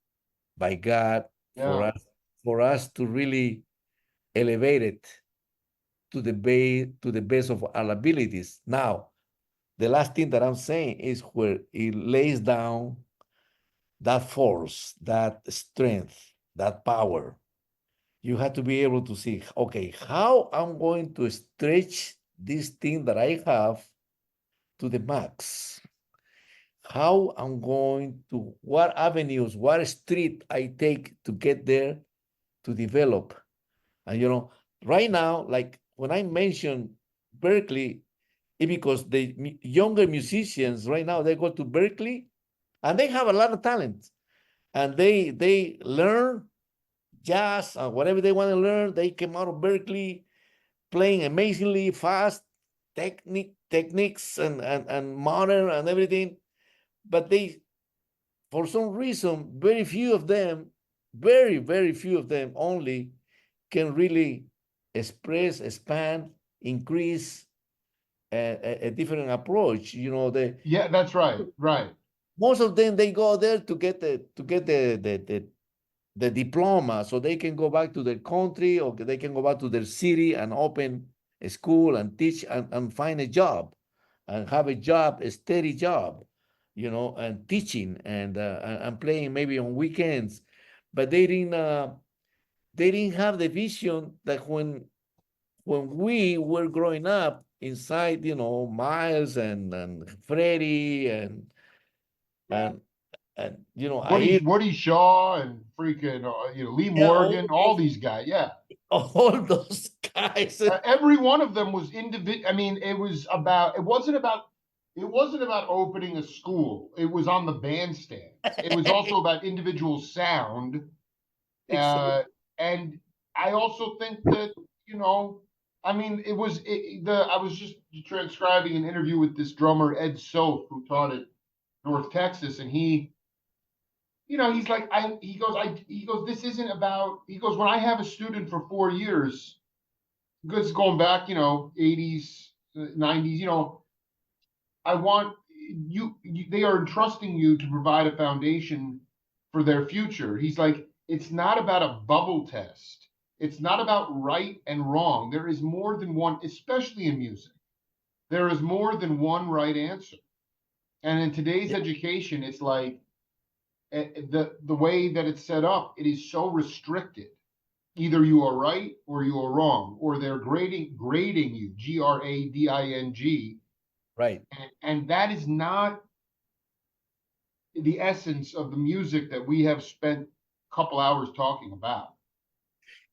by God for Yeah. us to really elevate it to the base of our abilities. Now, the last thing that I'm saying is where it lays down that force, that strength, that power. You have to be able to see, okay, how I'm going to stretch this thing that I have to the max. How I'm going to, what avenues, what street I take to get there to develop. And right now, like when I mention Berkeley, it's because the younger musicians right now, they go to Berkeley and they have a lot of talent, and they learn jazz and whatever they want to learn. They came out of Berkeley playing amazingly fast techniques and modern and everything, but they, for some reason, very few of them, very few of them only can really express, expand, increase a different approach. You know, Yeah, that's right. Right. most of them they go there to get the diploma so they can go back to their country or they can go back to their city and open a school and teach and find a job and have a job, a steady job, you know, and teaching and playing maybe on weekends. But they didn't have the vision that when we were growing up inside, you know, Miles and Freddie and and you know, I hear Woody Shaw and freaking Lee yeah, Morgan, all these guys. Yeah. all those guys. Every one of them was individual. I mean, it wasn't about opening a school. It was on the bandstand. It was also about individual sound. Exactly. And I also think that, I mean, I was just transcribing an interview with this drummer, Ed Soph, who taught at North Texas. And he's like, he goes, this isn't about, he goes, when I have a student for 4 years, because going back, 80s, 90s, I want they are entrusting you to provide a foundation for their future. He's like, it's not about a bubble test. It's not about right and wrong. There is more than one, especially in music. There is more than one right answer. And in today's Yeah. education, it's like the way that it's set up, it is so restricted. Either you are right or you are wrong, or they're grading you, grading, Right. and that is not the essence of the music that we have spent a couple hours talking about.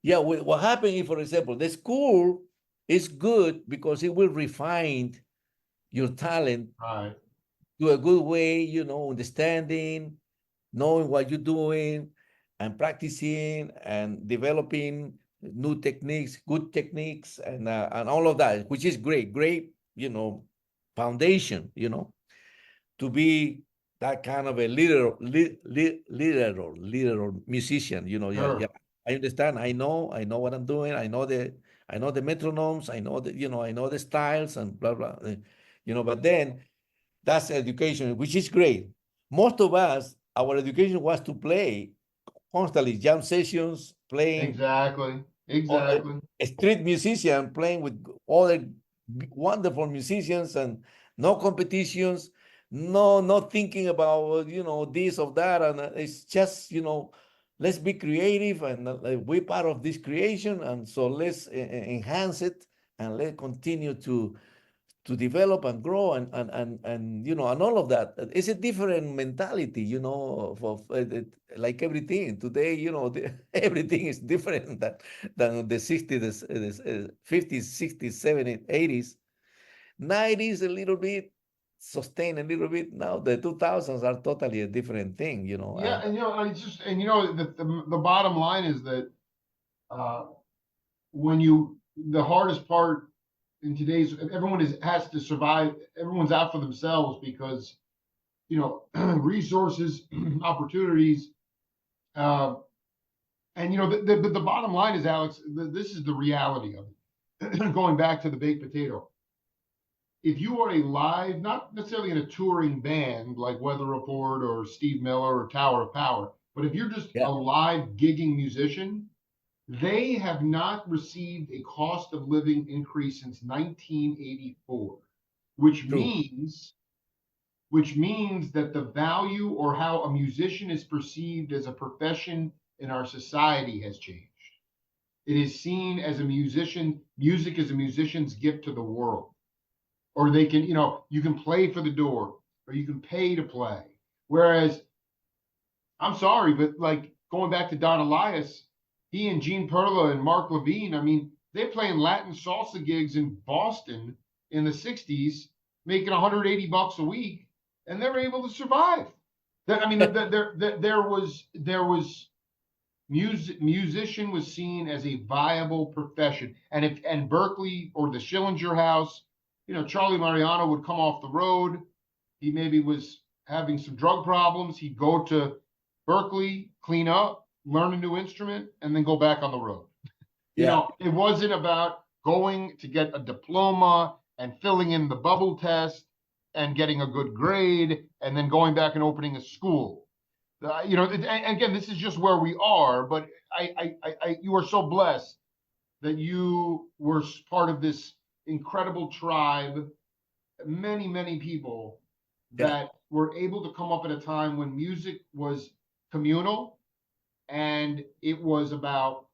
Yeah. What happened is, for example, the school is good because it will refine your talent Right. to a good way, you know, understanding, knowing what you're doing, and practicing and developing new techniques, good techniques, and all of that, which is great, you know, foundation, you know, to be that kind of a literal musician, you know. Yeah, yeah. Sure. I understand. I know what I'm doing. I know the metronomes. I know the, you know, I know the styles and blah blah. You know, but then that's education, which is great. Most of us, our education was to play constantly, jam sessions, playing, Exactly. or Exactly. a street musician playing with other wonderful musicians, and no competitions, no thinking about, you know, this or that, and it's just, you know, let's be creative and we're part of this creation, and so let's enhance it and let's continue to develop and grow and you know, and all of that. It's a different mentality, you know, like everything today, you know, everything is different than the 60s, the 50s, 60s, 70s, 80s, 90s a little bit, sustained a little bit. Now the 2000s are totally a different thing, you know. Yeah, And and the bottom line is that uh, the hardest part in today's everyone has to survive. Everyone's out for themselves because resources, opportunities, uh, and the bottom line is, Alex, this is the reality of it. Going back to the baked potato, if you are a live, not necessarily in a touring band like Weather Report or Steve Miller or Tower of Power, but if you're just yeah, a live gigging musician, they have not received a cost of living increase since 1984, which true. means which means that the value or how a musician is perceived as a profession in our society has changed. It is seen as music is a musician's gift to the world. Or they can, you can play for the door or you can pay to play. Whereas, I'm sorry, but like going back to Don Alias, he and Gene Perla and Mark Levine, I mean, they're playing Latin salsa gigs in Boston in the 60s, making $180 a week, and they're able to survive. I mean, there was musician was seen as a viable profession. And Berkeley or the Schillinger House, Charlie Mariano would come off the road. He maybe was having some drug problems. He'd go to Berkeley, clean up, learn a new instrument, and then go back on the road. Yeah, It wasn't about going to get a diploma and filling in the bubble test and getting a good grade and then going back and opening a school. And again, this is just where we are, but you are so blessed that you were part of this incredible tribe, many, many people Yeah. that were able to come up at a time when music was communal and it was about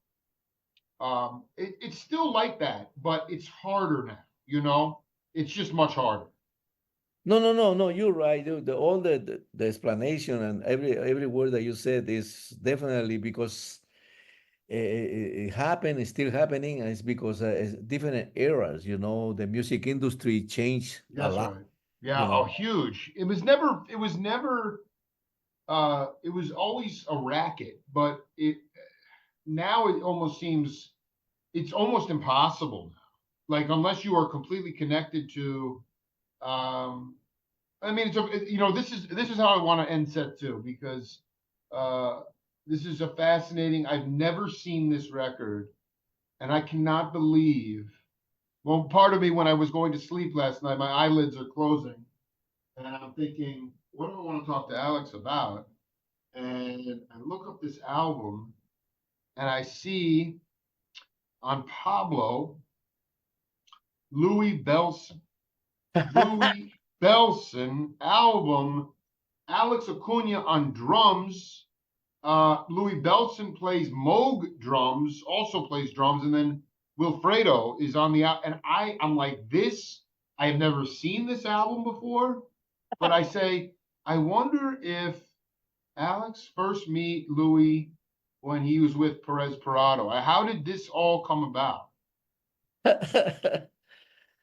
it's still like that, but it's harder now. It's just much harder. No, you're right. All the explanation and every word that you said is definitely because it happened, it's still happening, and it's because it's different eras, the music industry changed a That's lot, right. Yeah, oh, huge. It was always a racket, but now it almost seems it's almost impossible now. Like unless you are completely connected to I mean, this is how I want to end set two because uh, this is a fascinating. I've never seen this record, and I cannot believe. Well, part of me when I was going to sleep last night, my eyelids are closing, and I'm thinking, what do I want to talk to Alex about? And I look up this album, and I see on Pablo Louie Bellson. Louie Bellson album, Alex Acuna on drums. Louie Bellson plays Moog drums, also plays drums, and then Wilfredo is on the out. And I'm like, this, I have never seen this album before, but I say, I wonder if Alex first meet Louie when he was with Perez Parado. How did this all come about?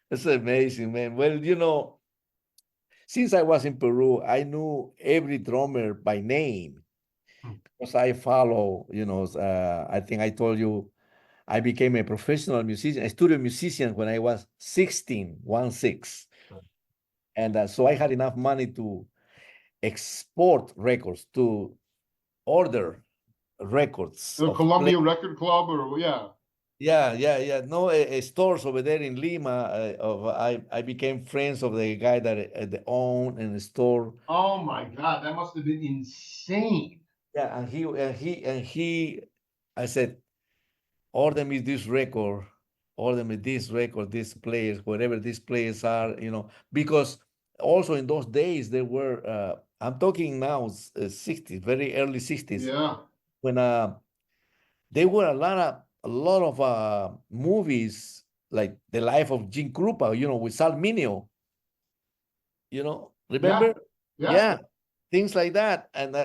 It's amazing, man. Well, since I was in Peru, I knew every drummer by name because I follow, I think I told you I became a professional musician, a studio musician when I was 16, 1-6. And so I had enough money to export records, to order records The of Columbia Record Club, or yeah. Yeah. No, stores over there in Lima. I became friends of the guy that owned and store. Oh my God, that must have been insane. Yeah, and he. I said, order me this record, order me this record, these players, wherever these players are, because also in those days there were. I'm talking now, 60s, very early 60s, Yeah. when there were a lot of movies like The Life of Jim Krupa, with Sal Mineo, Yeah. remember? Yeah. Yeah, things like that. And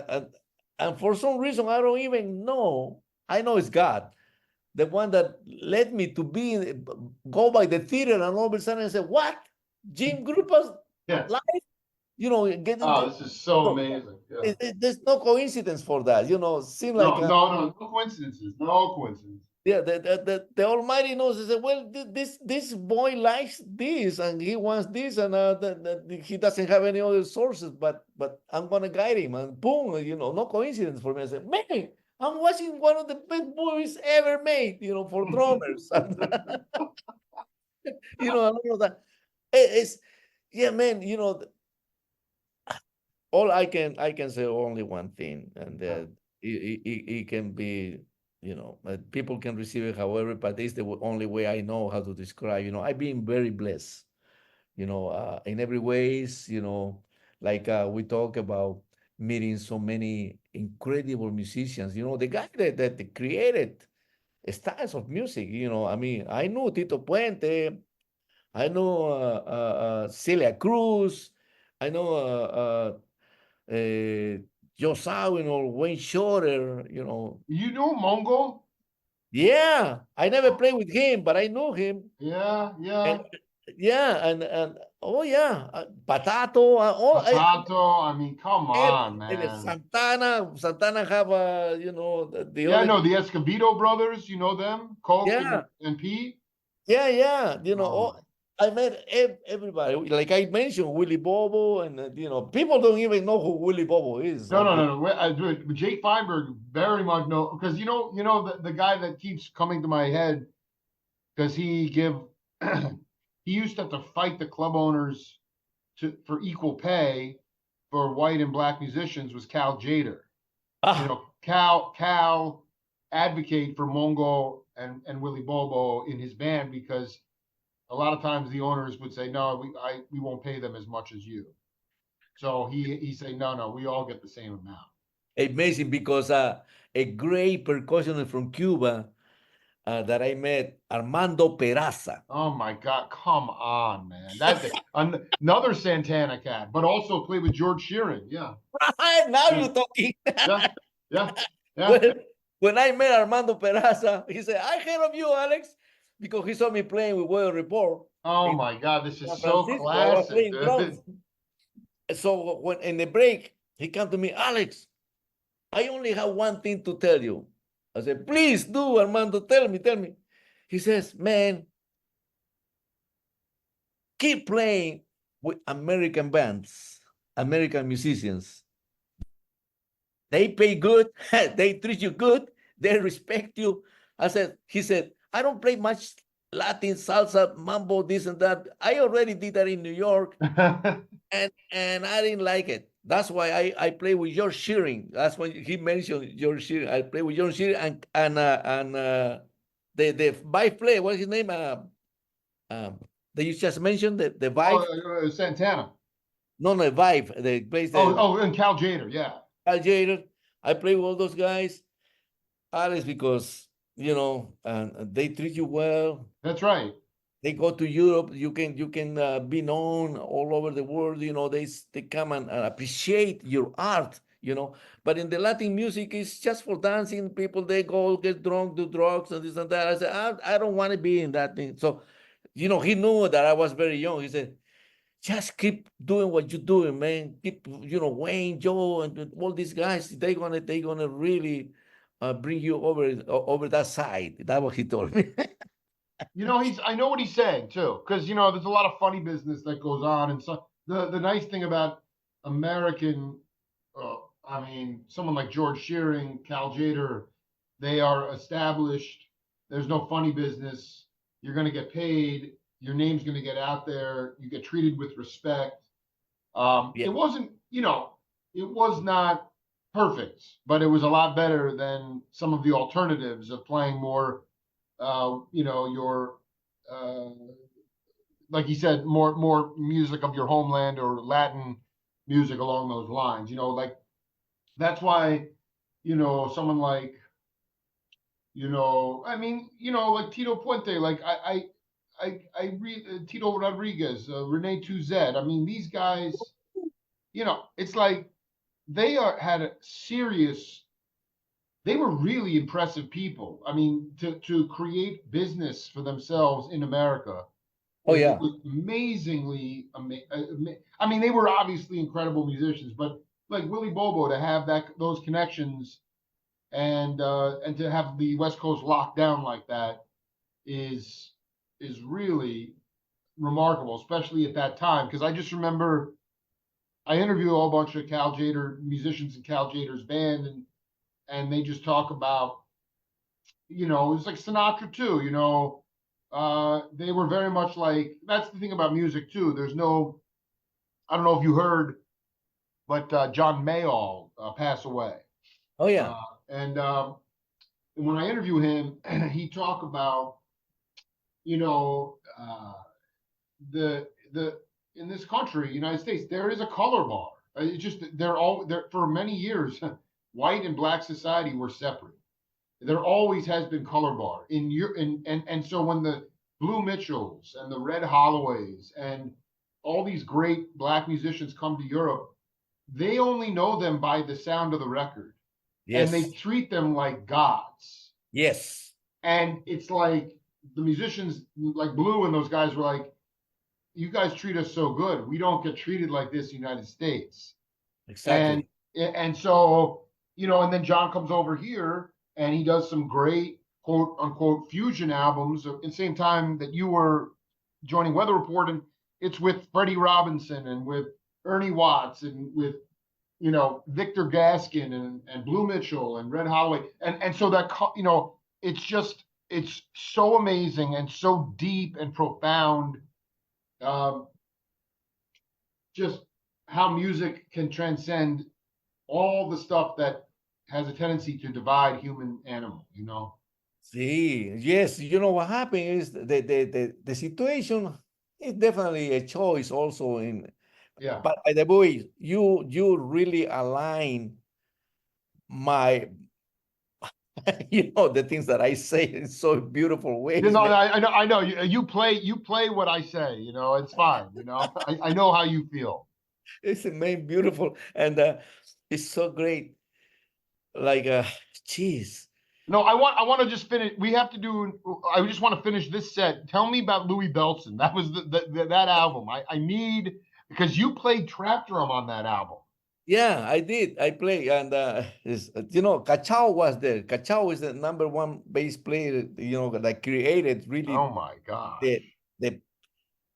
for some reason, I don't even know. I know it's God, the one that led me to go by the theater, and all of a sudden I said, what? Jim Krupa's Yeah. life? Getting Oh, this is so so amazing. Yeah. there's no coincidence for that. Seem like No coincidences. No coincidence. yeah, the Almighty knows. He said, well, this boy likes this, and he wants this, and he doesn't have any other sources, but I'm gonna guide him, and boom, no coincidence for me. I said, man, I'm watching one of the best movies ever made, for drummers. I don't know that. It's yeah, man. All I can say only one thing, and that it can be, people can receive it however, but it's the only way I know how to describe. I've been very blessed, in every ways, like we talk about meeting so many incredible musicians, the guy that created styles of music, I mean, I knew Tito Puente, I know Celia Cruz, I know Joe Zawin or Wayne Shorter, You know Mongo? Yeah, I never played with him, but I know him. Yeah. And yeah, and oh yeah, Patato, Potato. I mean, come on, man. Santana have the Yeah, other. no, the Escobedo brothers, you know them? Coke Yeah, and Pete? yeah, Oh my. I met everybody. Like I mentioned, Willie Bobo, and people don't even know who Willie Bobo is until. No. Jake Feinberg very much know because the guy that keeps coming to my head because he give he used to have to fight the club owners for equal pay for white and black musicians was Cal Jader. You know, Cal advocate for Mongo and Willie Bobo in his band because a lot of times the owners would say, no, we won't pay them as much as you. So he say, no, we all get the same amount. Amazing, because a great percussionist from Cuba that I met, Armando Peraza. Oh my God, come on, man. That's another Santana cat, but also played with George Shearing. Yeah. Right, now Yeah. you're talking. Yeah. Well, when I met Armando Peraza, he said, I heard of you, Alex, because he saw me playing with Weather Report. Oh my God, this is San so Francisco. I was classic, playing dude. drums. So when in the break, he come to me, Alex, I only have one thing to tell you. I said, please do, Armando, tell me. He says, man, keep playing with American bands, American musicians. They pay good, they treat you good, they respect you. He said, I don't play much Latin, salsa, mambo, this and that. I already did that in New York, and I didn't like it. That's why I play with George Shearing. That's when he mentioned George Shearing. I play with George Shearing and the vice player. What's his name? That you just mentioned the vibe. Oh, Santana. No, vibe. The place. And Cal Jader, yeah. Cal Jader. I play with all those guys, Alex, because they treat you well. That's right. They go to Europe. You can be known all over the world. They come and appreciate your art. But in the Latin music, it's just for dancing. People, they go get drunk, do drugs, and this and that. I said, I don't want to be in that thing. So, he knew that I was very young. He said, just keep doing what you're doing, man. Keep, Wayne, Joe, and all these guys. They're gonna really bring you over that side. That's what he told me. I know what he's saying too, because there's a lot of funny business that goes on, and so the nice thing about American, someone like George Shearing, Cal Jader, they are established. There's no funny business. You're going to get paid. Your name's going to get out there. You get treated with respect. Yeah. It wasn't, it was not perfect, but it was a lot better than some of the alternatives of playing more, your, like you said, more music of your homeland or Latin music along those lines. Like that's why, someone like, like Tito Puente, like I read Tito Rodriguez, Rene Tuzet. I mean, these guys, it's like they had a serious. They were really impressive people. I mean, to create business for themselves in America. Oh yeah, it was amazingly amazing. I mean, they were obviously incredible musicians, but like Willie Bobo to have those connections and to have the West Coast locked down like that is really remarkable, especially at that time. Because I just remember I interviewed a whole bunch of Cal Jader musicians in Cal Jader's band, and they just talk about, it was like Sinatra too. They were very much like, that's the thing about music too. There's no, I don't know if you heard, but John Mayall passed away. Oh yeah. And when I interview him, he talk about, the in this country, United States, there is a color bar. It's just they're for many years, white and black society were separate. There always has been color bar and so when the Blue Mitchells and the Red Holloways and all these great black musicians come to Europe, they only know them by the sound of the record. Yes. And they treat them like gods. Yes. And it's like the musicians like Blue and those guys were like, you guys treat us so good. We don't get treated like this in the United States. Exactly. And so, and then John comes over here and he does some great quote unquote fusion albums at the same time that you were joining Weather Report, and it's with Freddie Robinson and with Ernie Watts and with Victor Gaskin and Blue Mitchell and Red Holloway, and so that it's so amazing and so deep and profound Um, just how music can transcend all the stuff that has a tendency to divide human animal, you know? See, yes, you know what happened is the situation is definitely a choice also in, Yeah. but by the way, you really align my you know the things that I say in so beautiful ways, You know, man. I know. You play what I say. You know, it's fine. You know, I know how you feel. It's man beautiful and it's so great. Like geez. No, I want to just finish. We have to do. I just want to finish this set. Tell me about Louie Bellson. That was that album. I need because you played trap drum on that album. Yeah, I did. I play, and you know, Cachao was there. Cachao is the number one bass player, you know, that created really Oh my the gosh. the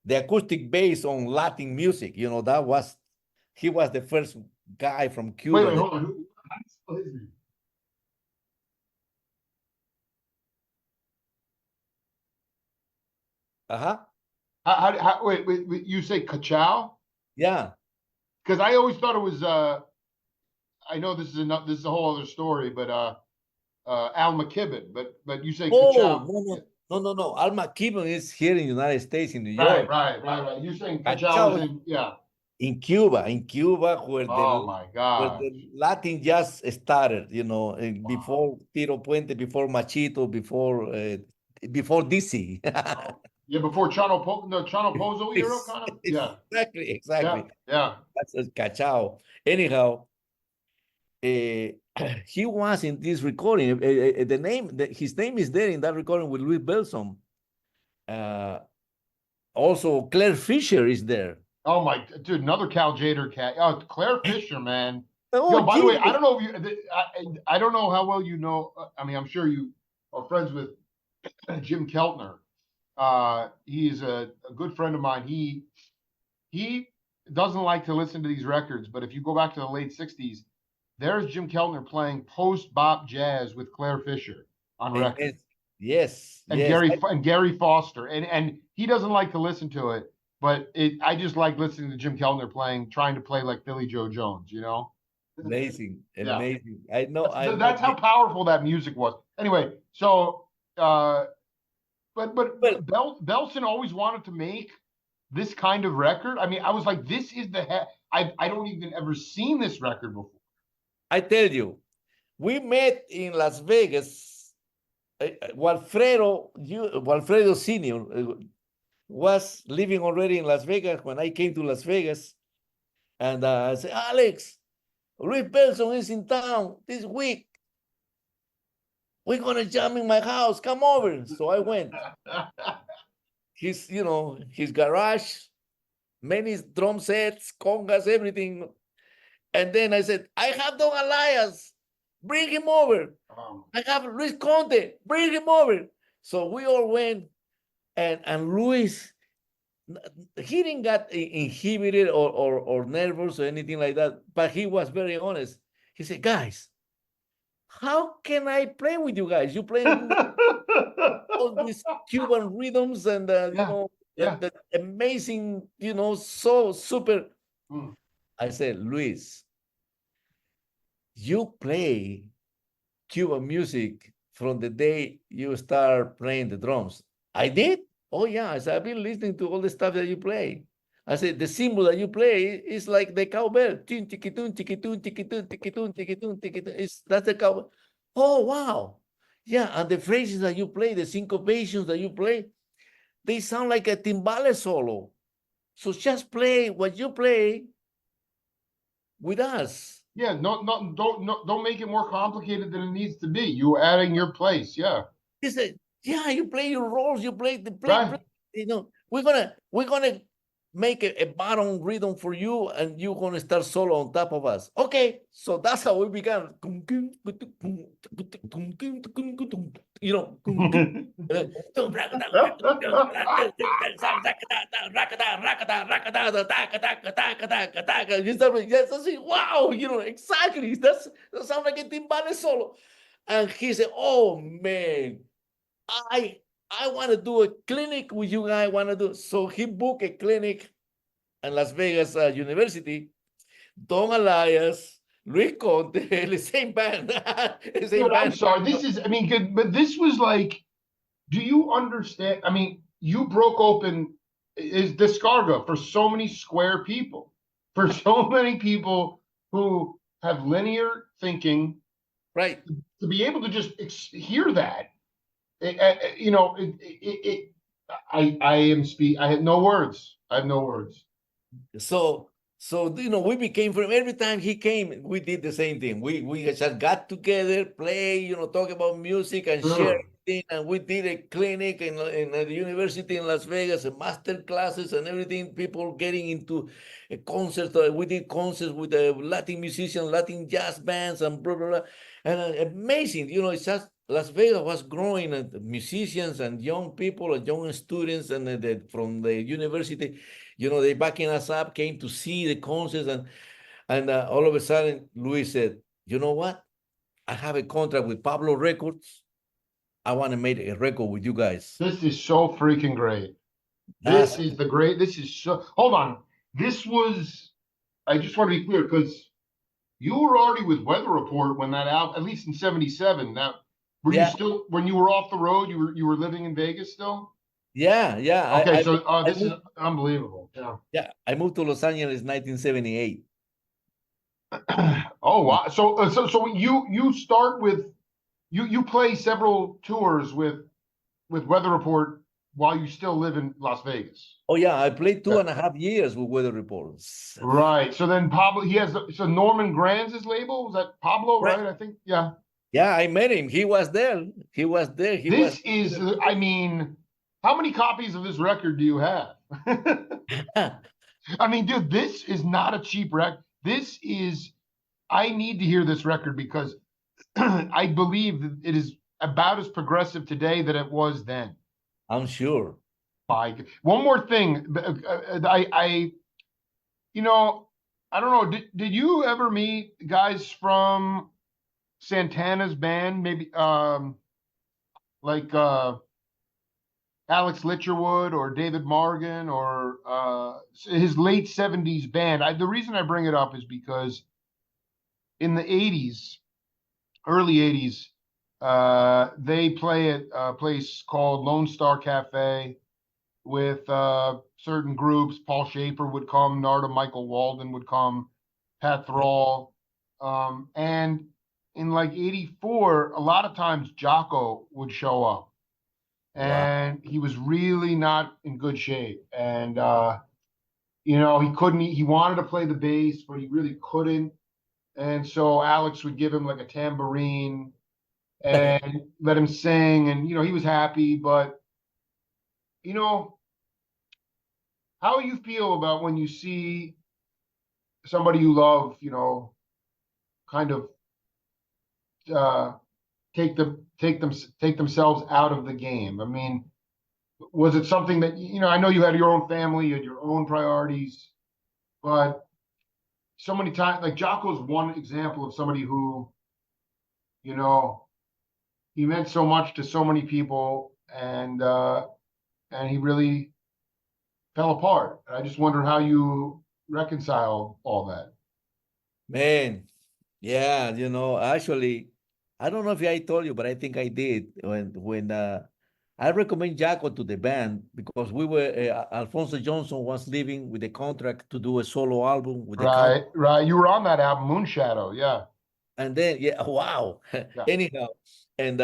the acoustic bass on Latin music. You know, that was he was the first guy from Wait, Cuba. wait, That, hold on. How do you spell his name? uh-huh. Wait, you say Cachao? Yeah. Because I always thought it was. I know this is a whole other story, but Al McKibben. But you say Oh, Cachao. no, no, no, no, no. Alma Cuban is here in the United States, in New Right, York. right, right, right. You're saying Cachao Cachao is is in, yeah. in Cuba, Oh my where gosh. the Latin jazz started, you know, Wow. before Tiro Puente, before Machito, before DC. Wow. Yeah, before Chano Pozo era, kind of. Yeah, Exactly, yeah, exactly. yeah. That's a Cachao. Anyhow, he was in this recording. His name is there in that recording with Louis Bellson. Uh, Also, Claire Fisher is there. Oh my dude, another Cal Jader cat. Oh, Claire Fisher, man. Oh, Yo, by the way, I Jesus. don't know if I don't know how well you know. I mean, I'm sure you are friends with Jim Keltner. He's a good friend of mine. He doesn't like to listen to these records, but if you go back to the late '60s, there's Jim Keltner playing post bop jazz with Claire Fisher on record, Amazing. Yes, and yes. Gary Foster, and he doesn't like to listen to it, but I just like listening to Jim Keltner trying to play like Philly Joe Jones, you know? Amazing, Yeah, amazing. I know, I know. that's how powerful that music was. Anyway, so Well, Belson always wanted to make this kind of record. I mean, I was like, this is I don't even ever seen this record before. I tell you, we met in Las Vegas. Walfredo Senior was living already in Las Vegas when I came to Las Vegas, and I said, Alex, Rick Belson is in town this week. We're gonna jam in my house. Come over. So I went. His garage, many drum sets, congas, everything. And then I said, I have Don Alias, bring him over. I have Luis Conte, bring him over. So we all went, and Luis, he didn't get inhibited or nervous or anything like that, but he was very honest. He said, guys, how can I play with you guys? You playing all these Cuban rhythms and Yeah, yeah. the amazing, so super. Mm. I said, Luis, you play Cuban music from the day you start playing the drums. I did. Oh yeah, I said, I've been listening to all the stuff that you play. I said, the symbol that you play is like the cowbell. Tun, tiki, tun, tiki, tun, tiki, tun, tiki, tun, tiki, tun, tiki, tun. That's the cowbell. Oh, wow. Yeah, and the phrases that you play, the syncopations that you play, they sound like a timbale solo. So just play what you play with us. Yeah, don't make it more complicated than it needs to be. You adding your place, yeah. He said, yeah, you play your roles, you play the Right. we're gonna make a bottom rhythm for you, and you're gonna start solo on top of us. Okay, so that's how we began. You know, yes, I say, wow, exactly. That sounds like a timbale solo. And he said, oh man, I I want to do a clinic with you guys. Want to do so? He booked a clinic in Las Vegas University. Don Alias, Luis Conte, the same band, the same Dude, I'm band. sorry. This is, I mean, but this was like, do you understand? I mean, you broke open is Descarga for so many square people, for so many people who have linear thinking, Right. to be able to just hear that. I am I have no words. I have no words. So we became from every time he came, we did the same thing. We just got together, play, talk about music and share Sure. everything. And we did a clinic in the university in Las Vegas, and master classes and everything. People getting into a concert. We did concerts with Latin musicians, Latin jazz bands, and blah blah blah. And amazing, it's just Las Vegas was growing, and musicians and young people and young students and from the university, they backing us up, came to see the concerts, and all of a sudden, Louis said, "You know what? I have a contract with Pablo Records. I want to make a record with you guys." This is so freaking great. That's This is so, hold on. This was, I just want to be clear because you were already with Weather Report when that out, at least in '77. That were you yeah, still when you were off the road? You were living in Vegas still? yeah. Okay, I, so I this is moved, unbelievable. Yeah. yeah, I moved to Los Angeles 1978. Oh wow. So you start with you play several tours with Weather Report while you still live in Las Vegas. Oh yeah, I played two Yeah. and a half years with Weather Reports. Right. So then Pablo, he has so Norman Granz's label. Was that Pablo? Right. Right. I think. Yeah. Yeah, I met him. He was there. He was there. He was. This is. I mean, how many copies of this record do you have? I mean, dude, this is not a cheap record. This is. I need to hear this record because I believe that it is about as progressive today that it was then. I'm sure. One more thing, I I don't know. Did you ever meet guys from Santana's band? Maybe like Alex Litcherwood or David Morgan or his late '70s band. The reason I bring it up is because in the '80s, early '80s, they play at a place called Lone Star Cafe with certain groups. Paul Schaefer would come, Narda Michael Walden would come, Pat Thrall. And in like '84, a lot of times Jaco would show up. Wow. And he was really not in good shape. And he wanted to play the bass, but he really couldn't. And so Alex would give him like a tambourine and let him sing. And he was happy, but how you feel about when you see somebody you love, kind of take themselves out of the game. I mean, was it something that I know you had your own family, you had your own priorities, but so many times, like Jaco's one example of somebody who, he meant so much to so many people, and he really fell apart. I just wonder how you reconcile all that. Man, yeah, actually, I don't know if I told you, but I think I did when I recommend Jaco to the band because we were Alfonso Johnson was leaving with a contract to do a solo album with the Right, right. You were on that album, Moonshadow, yeah. and then wow. Yeah. Anyhow, and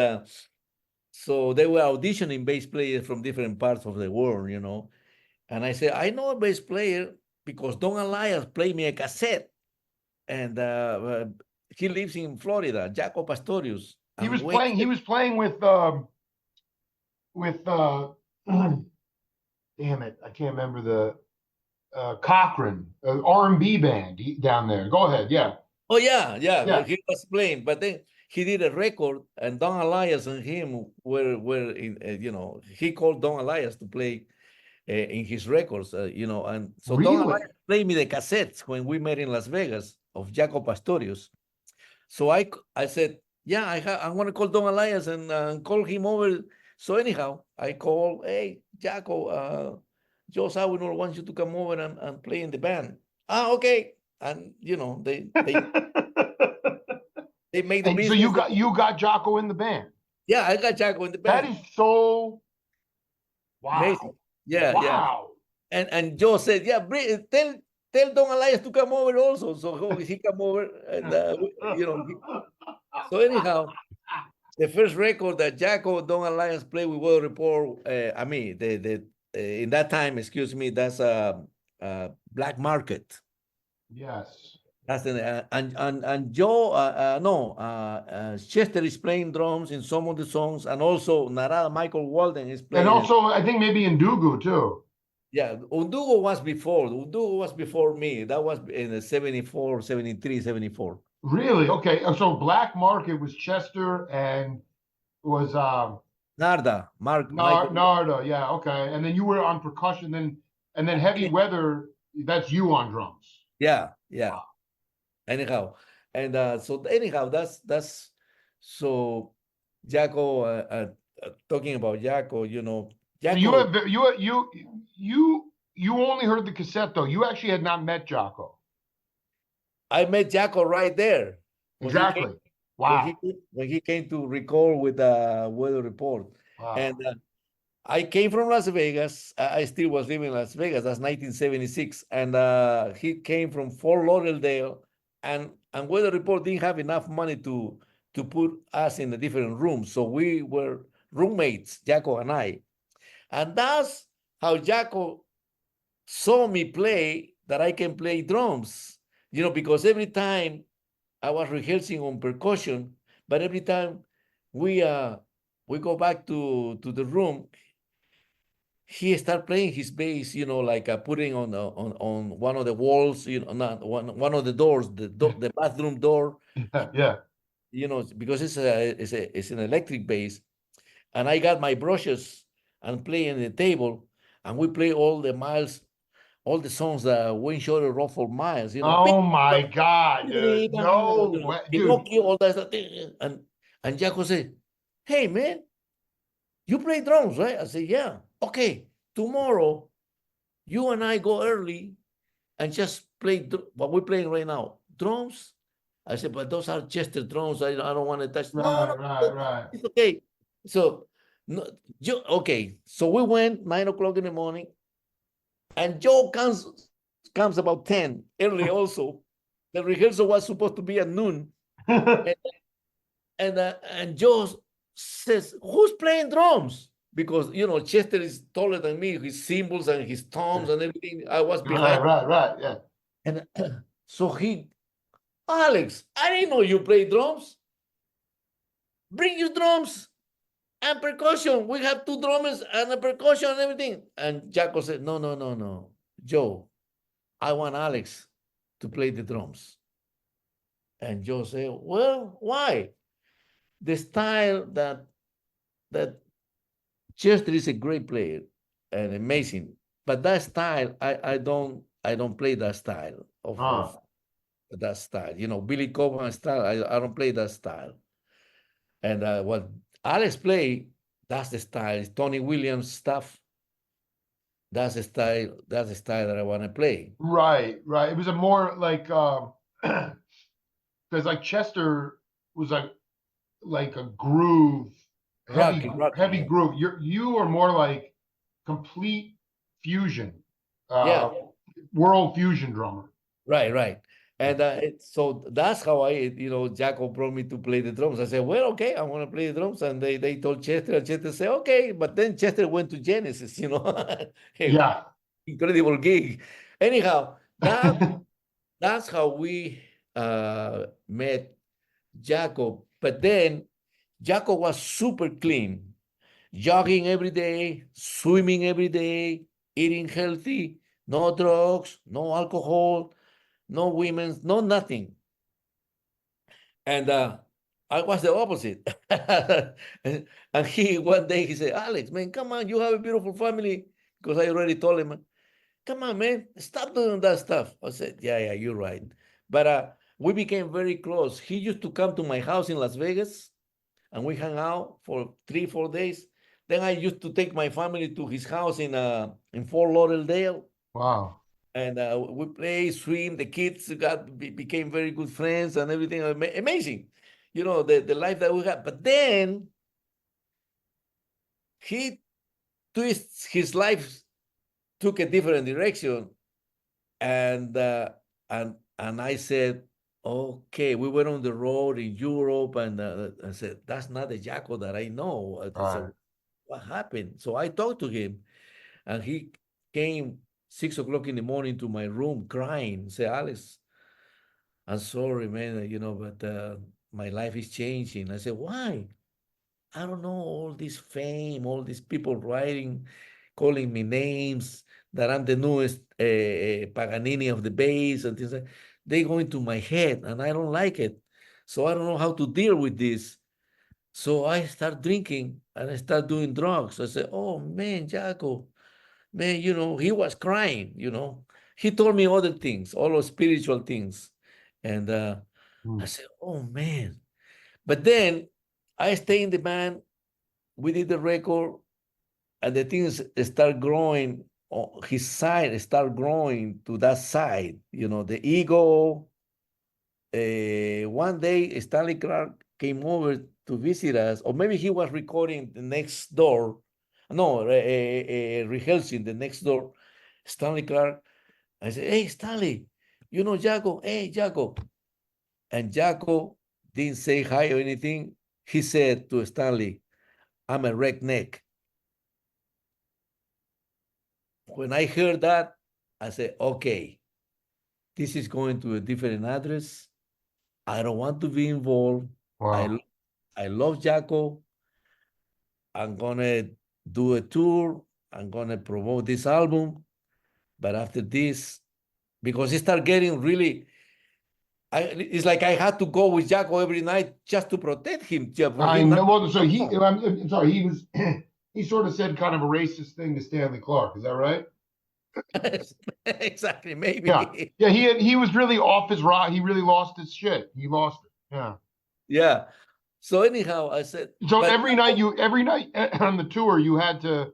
so they were auditioning bass players from different parts of the world, and I said I know a bass player because Don Alias played me a cassette, and he lives in Florida, Jaco Pastorius. He was playing with damn it, I can't remember the Cochran, R&B band down there. Go ahead, yeah. Oh yeah. Yeah. He was playing, but then he did a record, and Don Alias and him were in, he called Don Alias to play in his records, and so Don Really? Alias played me the cassettes when we met in Las Vegas of Jaco Pastorius. So I said, yeah, I want to call Don Alias and call him over So anyhow, I call, hey, Jaco, Joe Sawinul wants you to come over and play in the band. Ah, okay. And you know, they make the And so business. you got Jaco in the band. Yeah, I got Jaco in the That band. is so Amazing. wow. Yeah, yeah. Wow. And Joe said, yeah, tell Don Alias to come over also. So he come over and you know. So anyhow, the first record that Jaco Don Alias played with Weather Report, I mean, the in that time, excuse me, that's Black Market. Yes. That's and Joe, no, Chester is playing drums in some of the songs, and also Narada Michael Walden is And playing. also, I think maybe in Dugu too. Yeah, Undugo was before. Undugo was before me. That was in the 74, 73, 74. Really? Okay. So Black Market was Chester and was Narda, Michael. Narda. Yeah. Okay. And then you were on percussion. Then and then Heavy Weather. That's you on drums. Yeah, yeah. Wow. Anyhow, and so anyhow, that's so Jaco. Talking about Jaco, you know, So you Jaco. have you only heard the cassette though. You actually had not met Jaco. I met Jaco right there when he came Exactly. Wow. when he came to record with the Weather Report, Wow. and I came from Las Vegas. I still was living in Las Vegas. That's 1976, and he came from Fort Lauderdale, and Weather Report didn't have enough money to put us in a different room, so we were roommates, Jaco and I, and that's how Jaco saw me play that I can play drums. You know, because every time I was rehearsing on percussion, but every time we we go back to the room, he started playing his bass, you know, like putting on one of the walls, you know, not one of the doors, the bathroom door, Yeah. you know, because it's an electric bass, and I got my brushes and playing the table, and we play all the songs that Wayne Shorter wrote for Miles, you know, Oh my God, dude. you No know, way, dude. Pinocchio, all that stuff, and Jaco said, "Hey man, you play drums, right?" I said, "Yeah." Okay, tomorrow you and I go early and just play what we're playing right now, drums. I said, but those are Chester drums. I don't want to touch. No, Right, no, right, right. it's okay. So, no, okay. So we went 9 o'clock in the morning, and Joe comes about 10 early. Also, the rehearsal was supposed to be at noon, and and Joe says, "Who's playing drums?" Because you know Chester is taller than me, his cymbals and his toms and everything. I was Right, behind, right, right. Yeah. and so Alex, I didn't know you play drums. Bring your drums and percussion. We have two drummers and a percussion and everything. And Jaco said, no, no, no, no. Joe, I want Alex to play the drums. And Joe said, well, why? The style that Chester is a great player and amazing, but that style, I don't play that style of that style. You know, Billy Cobham style, I don't play that style. And what Alex play, that's the style. It's Tony Williams stuff. That's the style. That's the style that I want to play. Right, right. It was a more like because like Chester was like a groove, Rocky, heavy Rocky. groove. You are more like complete fusion, Yeah, world fusion drummer. right, right. And so that's how you know, Jaco brought me to play the drums. I said, well, okay, I want to play the drums. And they told Chester, and Chester said, okay. But then Chester went to Genesis, you know, Yeah. incredible gig. Anyhow, that's how we met Jaco. But then Jaco was super clean, jogging every day, swimming every day, eating healthy, no drugs, no alcohol, no women, no nothing. And I was the opposite. and he one day he said, Alex, man, come on, you have a beautiful family. Because I already told him, come on, man, stop doing that stuff. I said, yeah, you're right. But we became very close. He used to come to my house in Las Vegas, and we hung out for 3, 4 days. Then I used to take my family to his house in Fort Lauderdale, Wow. and we play, swim. The kids became very good friends and everything. Amazing, the life that we had. But then he twists his life, took a different direction, and I said, okay, we went on the road in Europe, and I said, that's not the Jaco that I know. I said, Right. what happened? So I talked to him, and he came 6 o'clock in the morning to my room crying. Say, Alex, I'm sorry, man, but my life is changing. I said, why? I don't know, all this fame, all these people writing, calling me names, that I'm the newest Paganini of the bass and things like they go into my head, and I don't like it. So I don't know how to deal with this. So I start drinking and I start doing drugs. I said, oh man, Jaco, man, he was crying. He told me other things, all those spiritual things. And I said, oh man. But then I stay in the band. We did the record, and the things start growing. His side start growing to that side. The ego. One day, Stanley Clark came over to visit us, or maybe he was recording the next door. No, rehearsing the next door. Stanley Clark. I said, "Hey, Stanley, Jaco? Hey, Jaco." And Jaco didn't say hi or anything. He said to Stanley, "I'm a redneck." When I heard that, I said, okay, this is going to a different address. I don't want to be involved. Wow. I love Jaco. I'm going to do a tour. I'm going to promote this album. But after this, because it started getting really, it's like I had to go with Jaco every night just to protect him, for I him not know. to Well, so he, perform. I'm sorry, he was, he sort of said kind of a racist thing to Stanley Clark. Is that right? Exactly, Yeah. maybe. Yeah. He was really off his rock. He really lost his shit. He lost it. Yeah. Yeah. So anyhow, I said, So but every night on the tour, you had to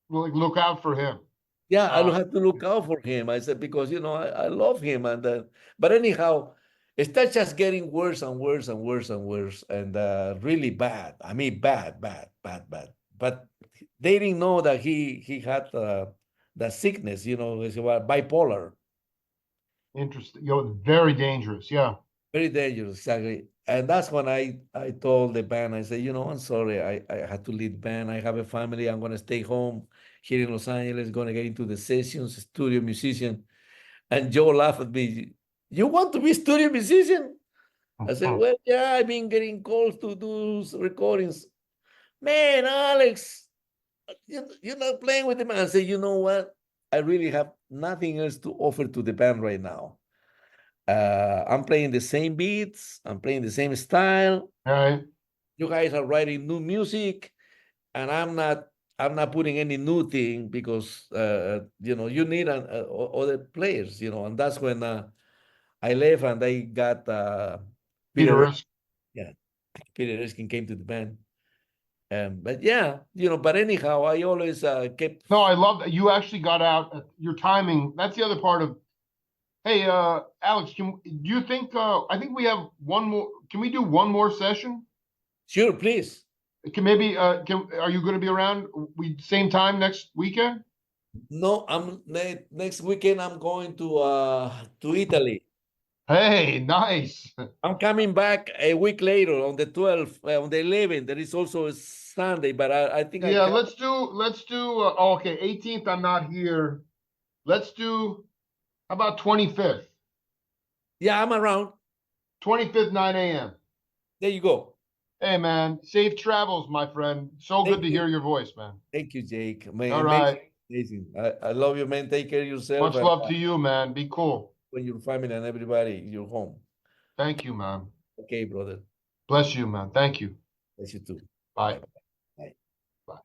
like look out for him. yeah, I will Uh, have to look out for him. I said, because I love him, and but anyhow, it starts just getting worse and worse and worse and worse, and really bad. I mean, bad, bad, bad, bad. But they didn't know that he had the sickness. It's bipolar. interesting. Very dangerous. Yeah. Very dangerous, exactly. And that's when I told the band, I said, I'm sorry, I had to lead band. I have a family. I'm gonna stay home here in Los Angeles, gonna get into the sessions, studio musician. And Joe laughed at me. You want to be studio musician? I said, well, yeah, I've been getting calls to do recordings. Man, Alex, you're not playing with the band. I said, you know what? I really have nothing else to offer to the band right now. I'm playing the same beats. I'm playing the same style. All right. You guys are writing new music, and I'm not. I'm not putting any new thing because you need other players. And that's when I left, and I got Peter Peter. Risk. Yeah, Peter Erskine came to the band. But yeah, But anyhow, I always kept. No, I love that you actually got out your timing. That's the other part of. Hey, Alex, do you think? I think we have one more. Can we do one more session? Sure, please. Can maybe? Are you going to be around? We same time next weekend? No, I'm next weekend. I'm going to Italy. Hey, nice. I'm coming back a week later on the 12th, on the 11th. There is also a Sunday, but I think I Yeah, come. let's do. Oh, okay, 18th. I'm not here. Let's do. How about 25th? Yeah, I'm around. 25th, 9 a.m. There you go. Hey, man, safe travels, my friend. So good Thank to you. hear your voice, man. Thank you, Jake. Man, All amazing. right. Amazing. I love you, man. Take care of yourself Much and love to you, man. Be cool. when your family and everybody in your home. Thank you, man. Okay, brother. Bless you, man. Thank you. Bless you too. Bye. Bye. Bye. Bye.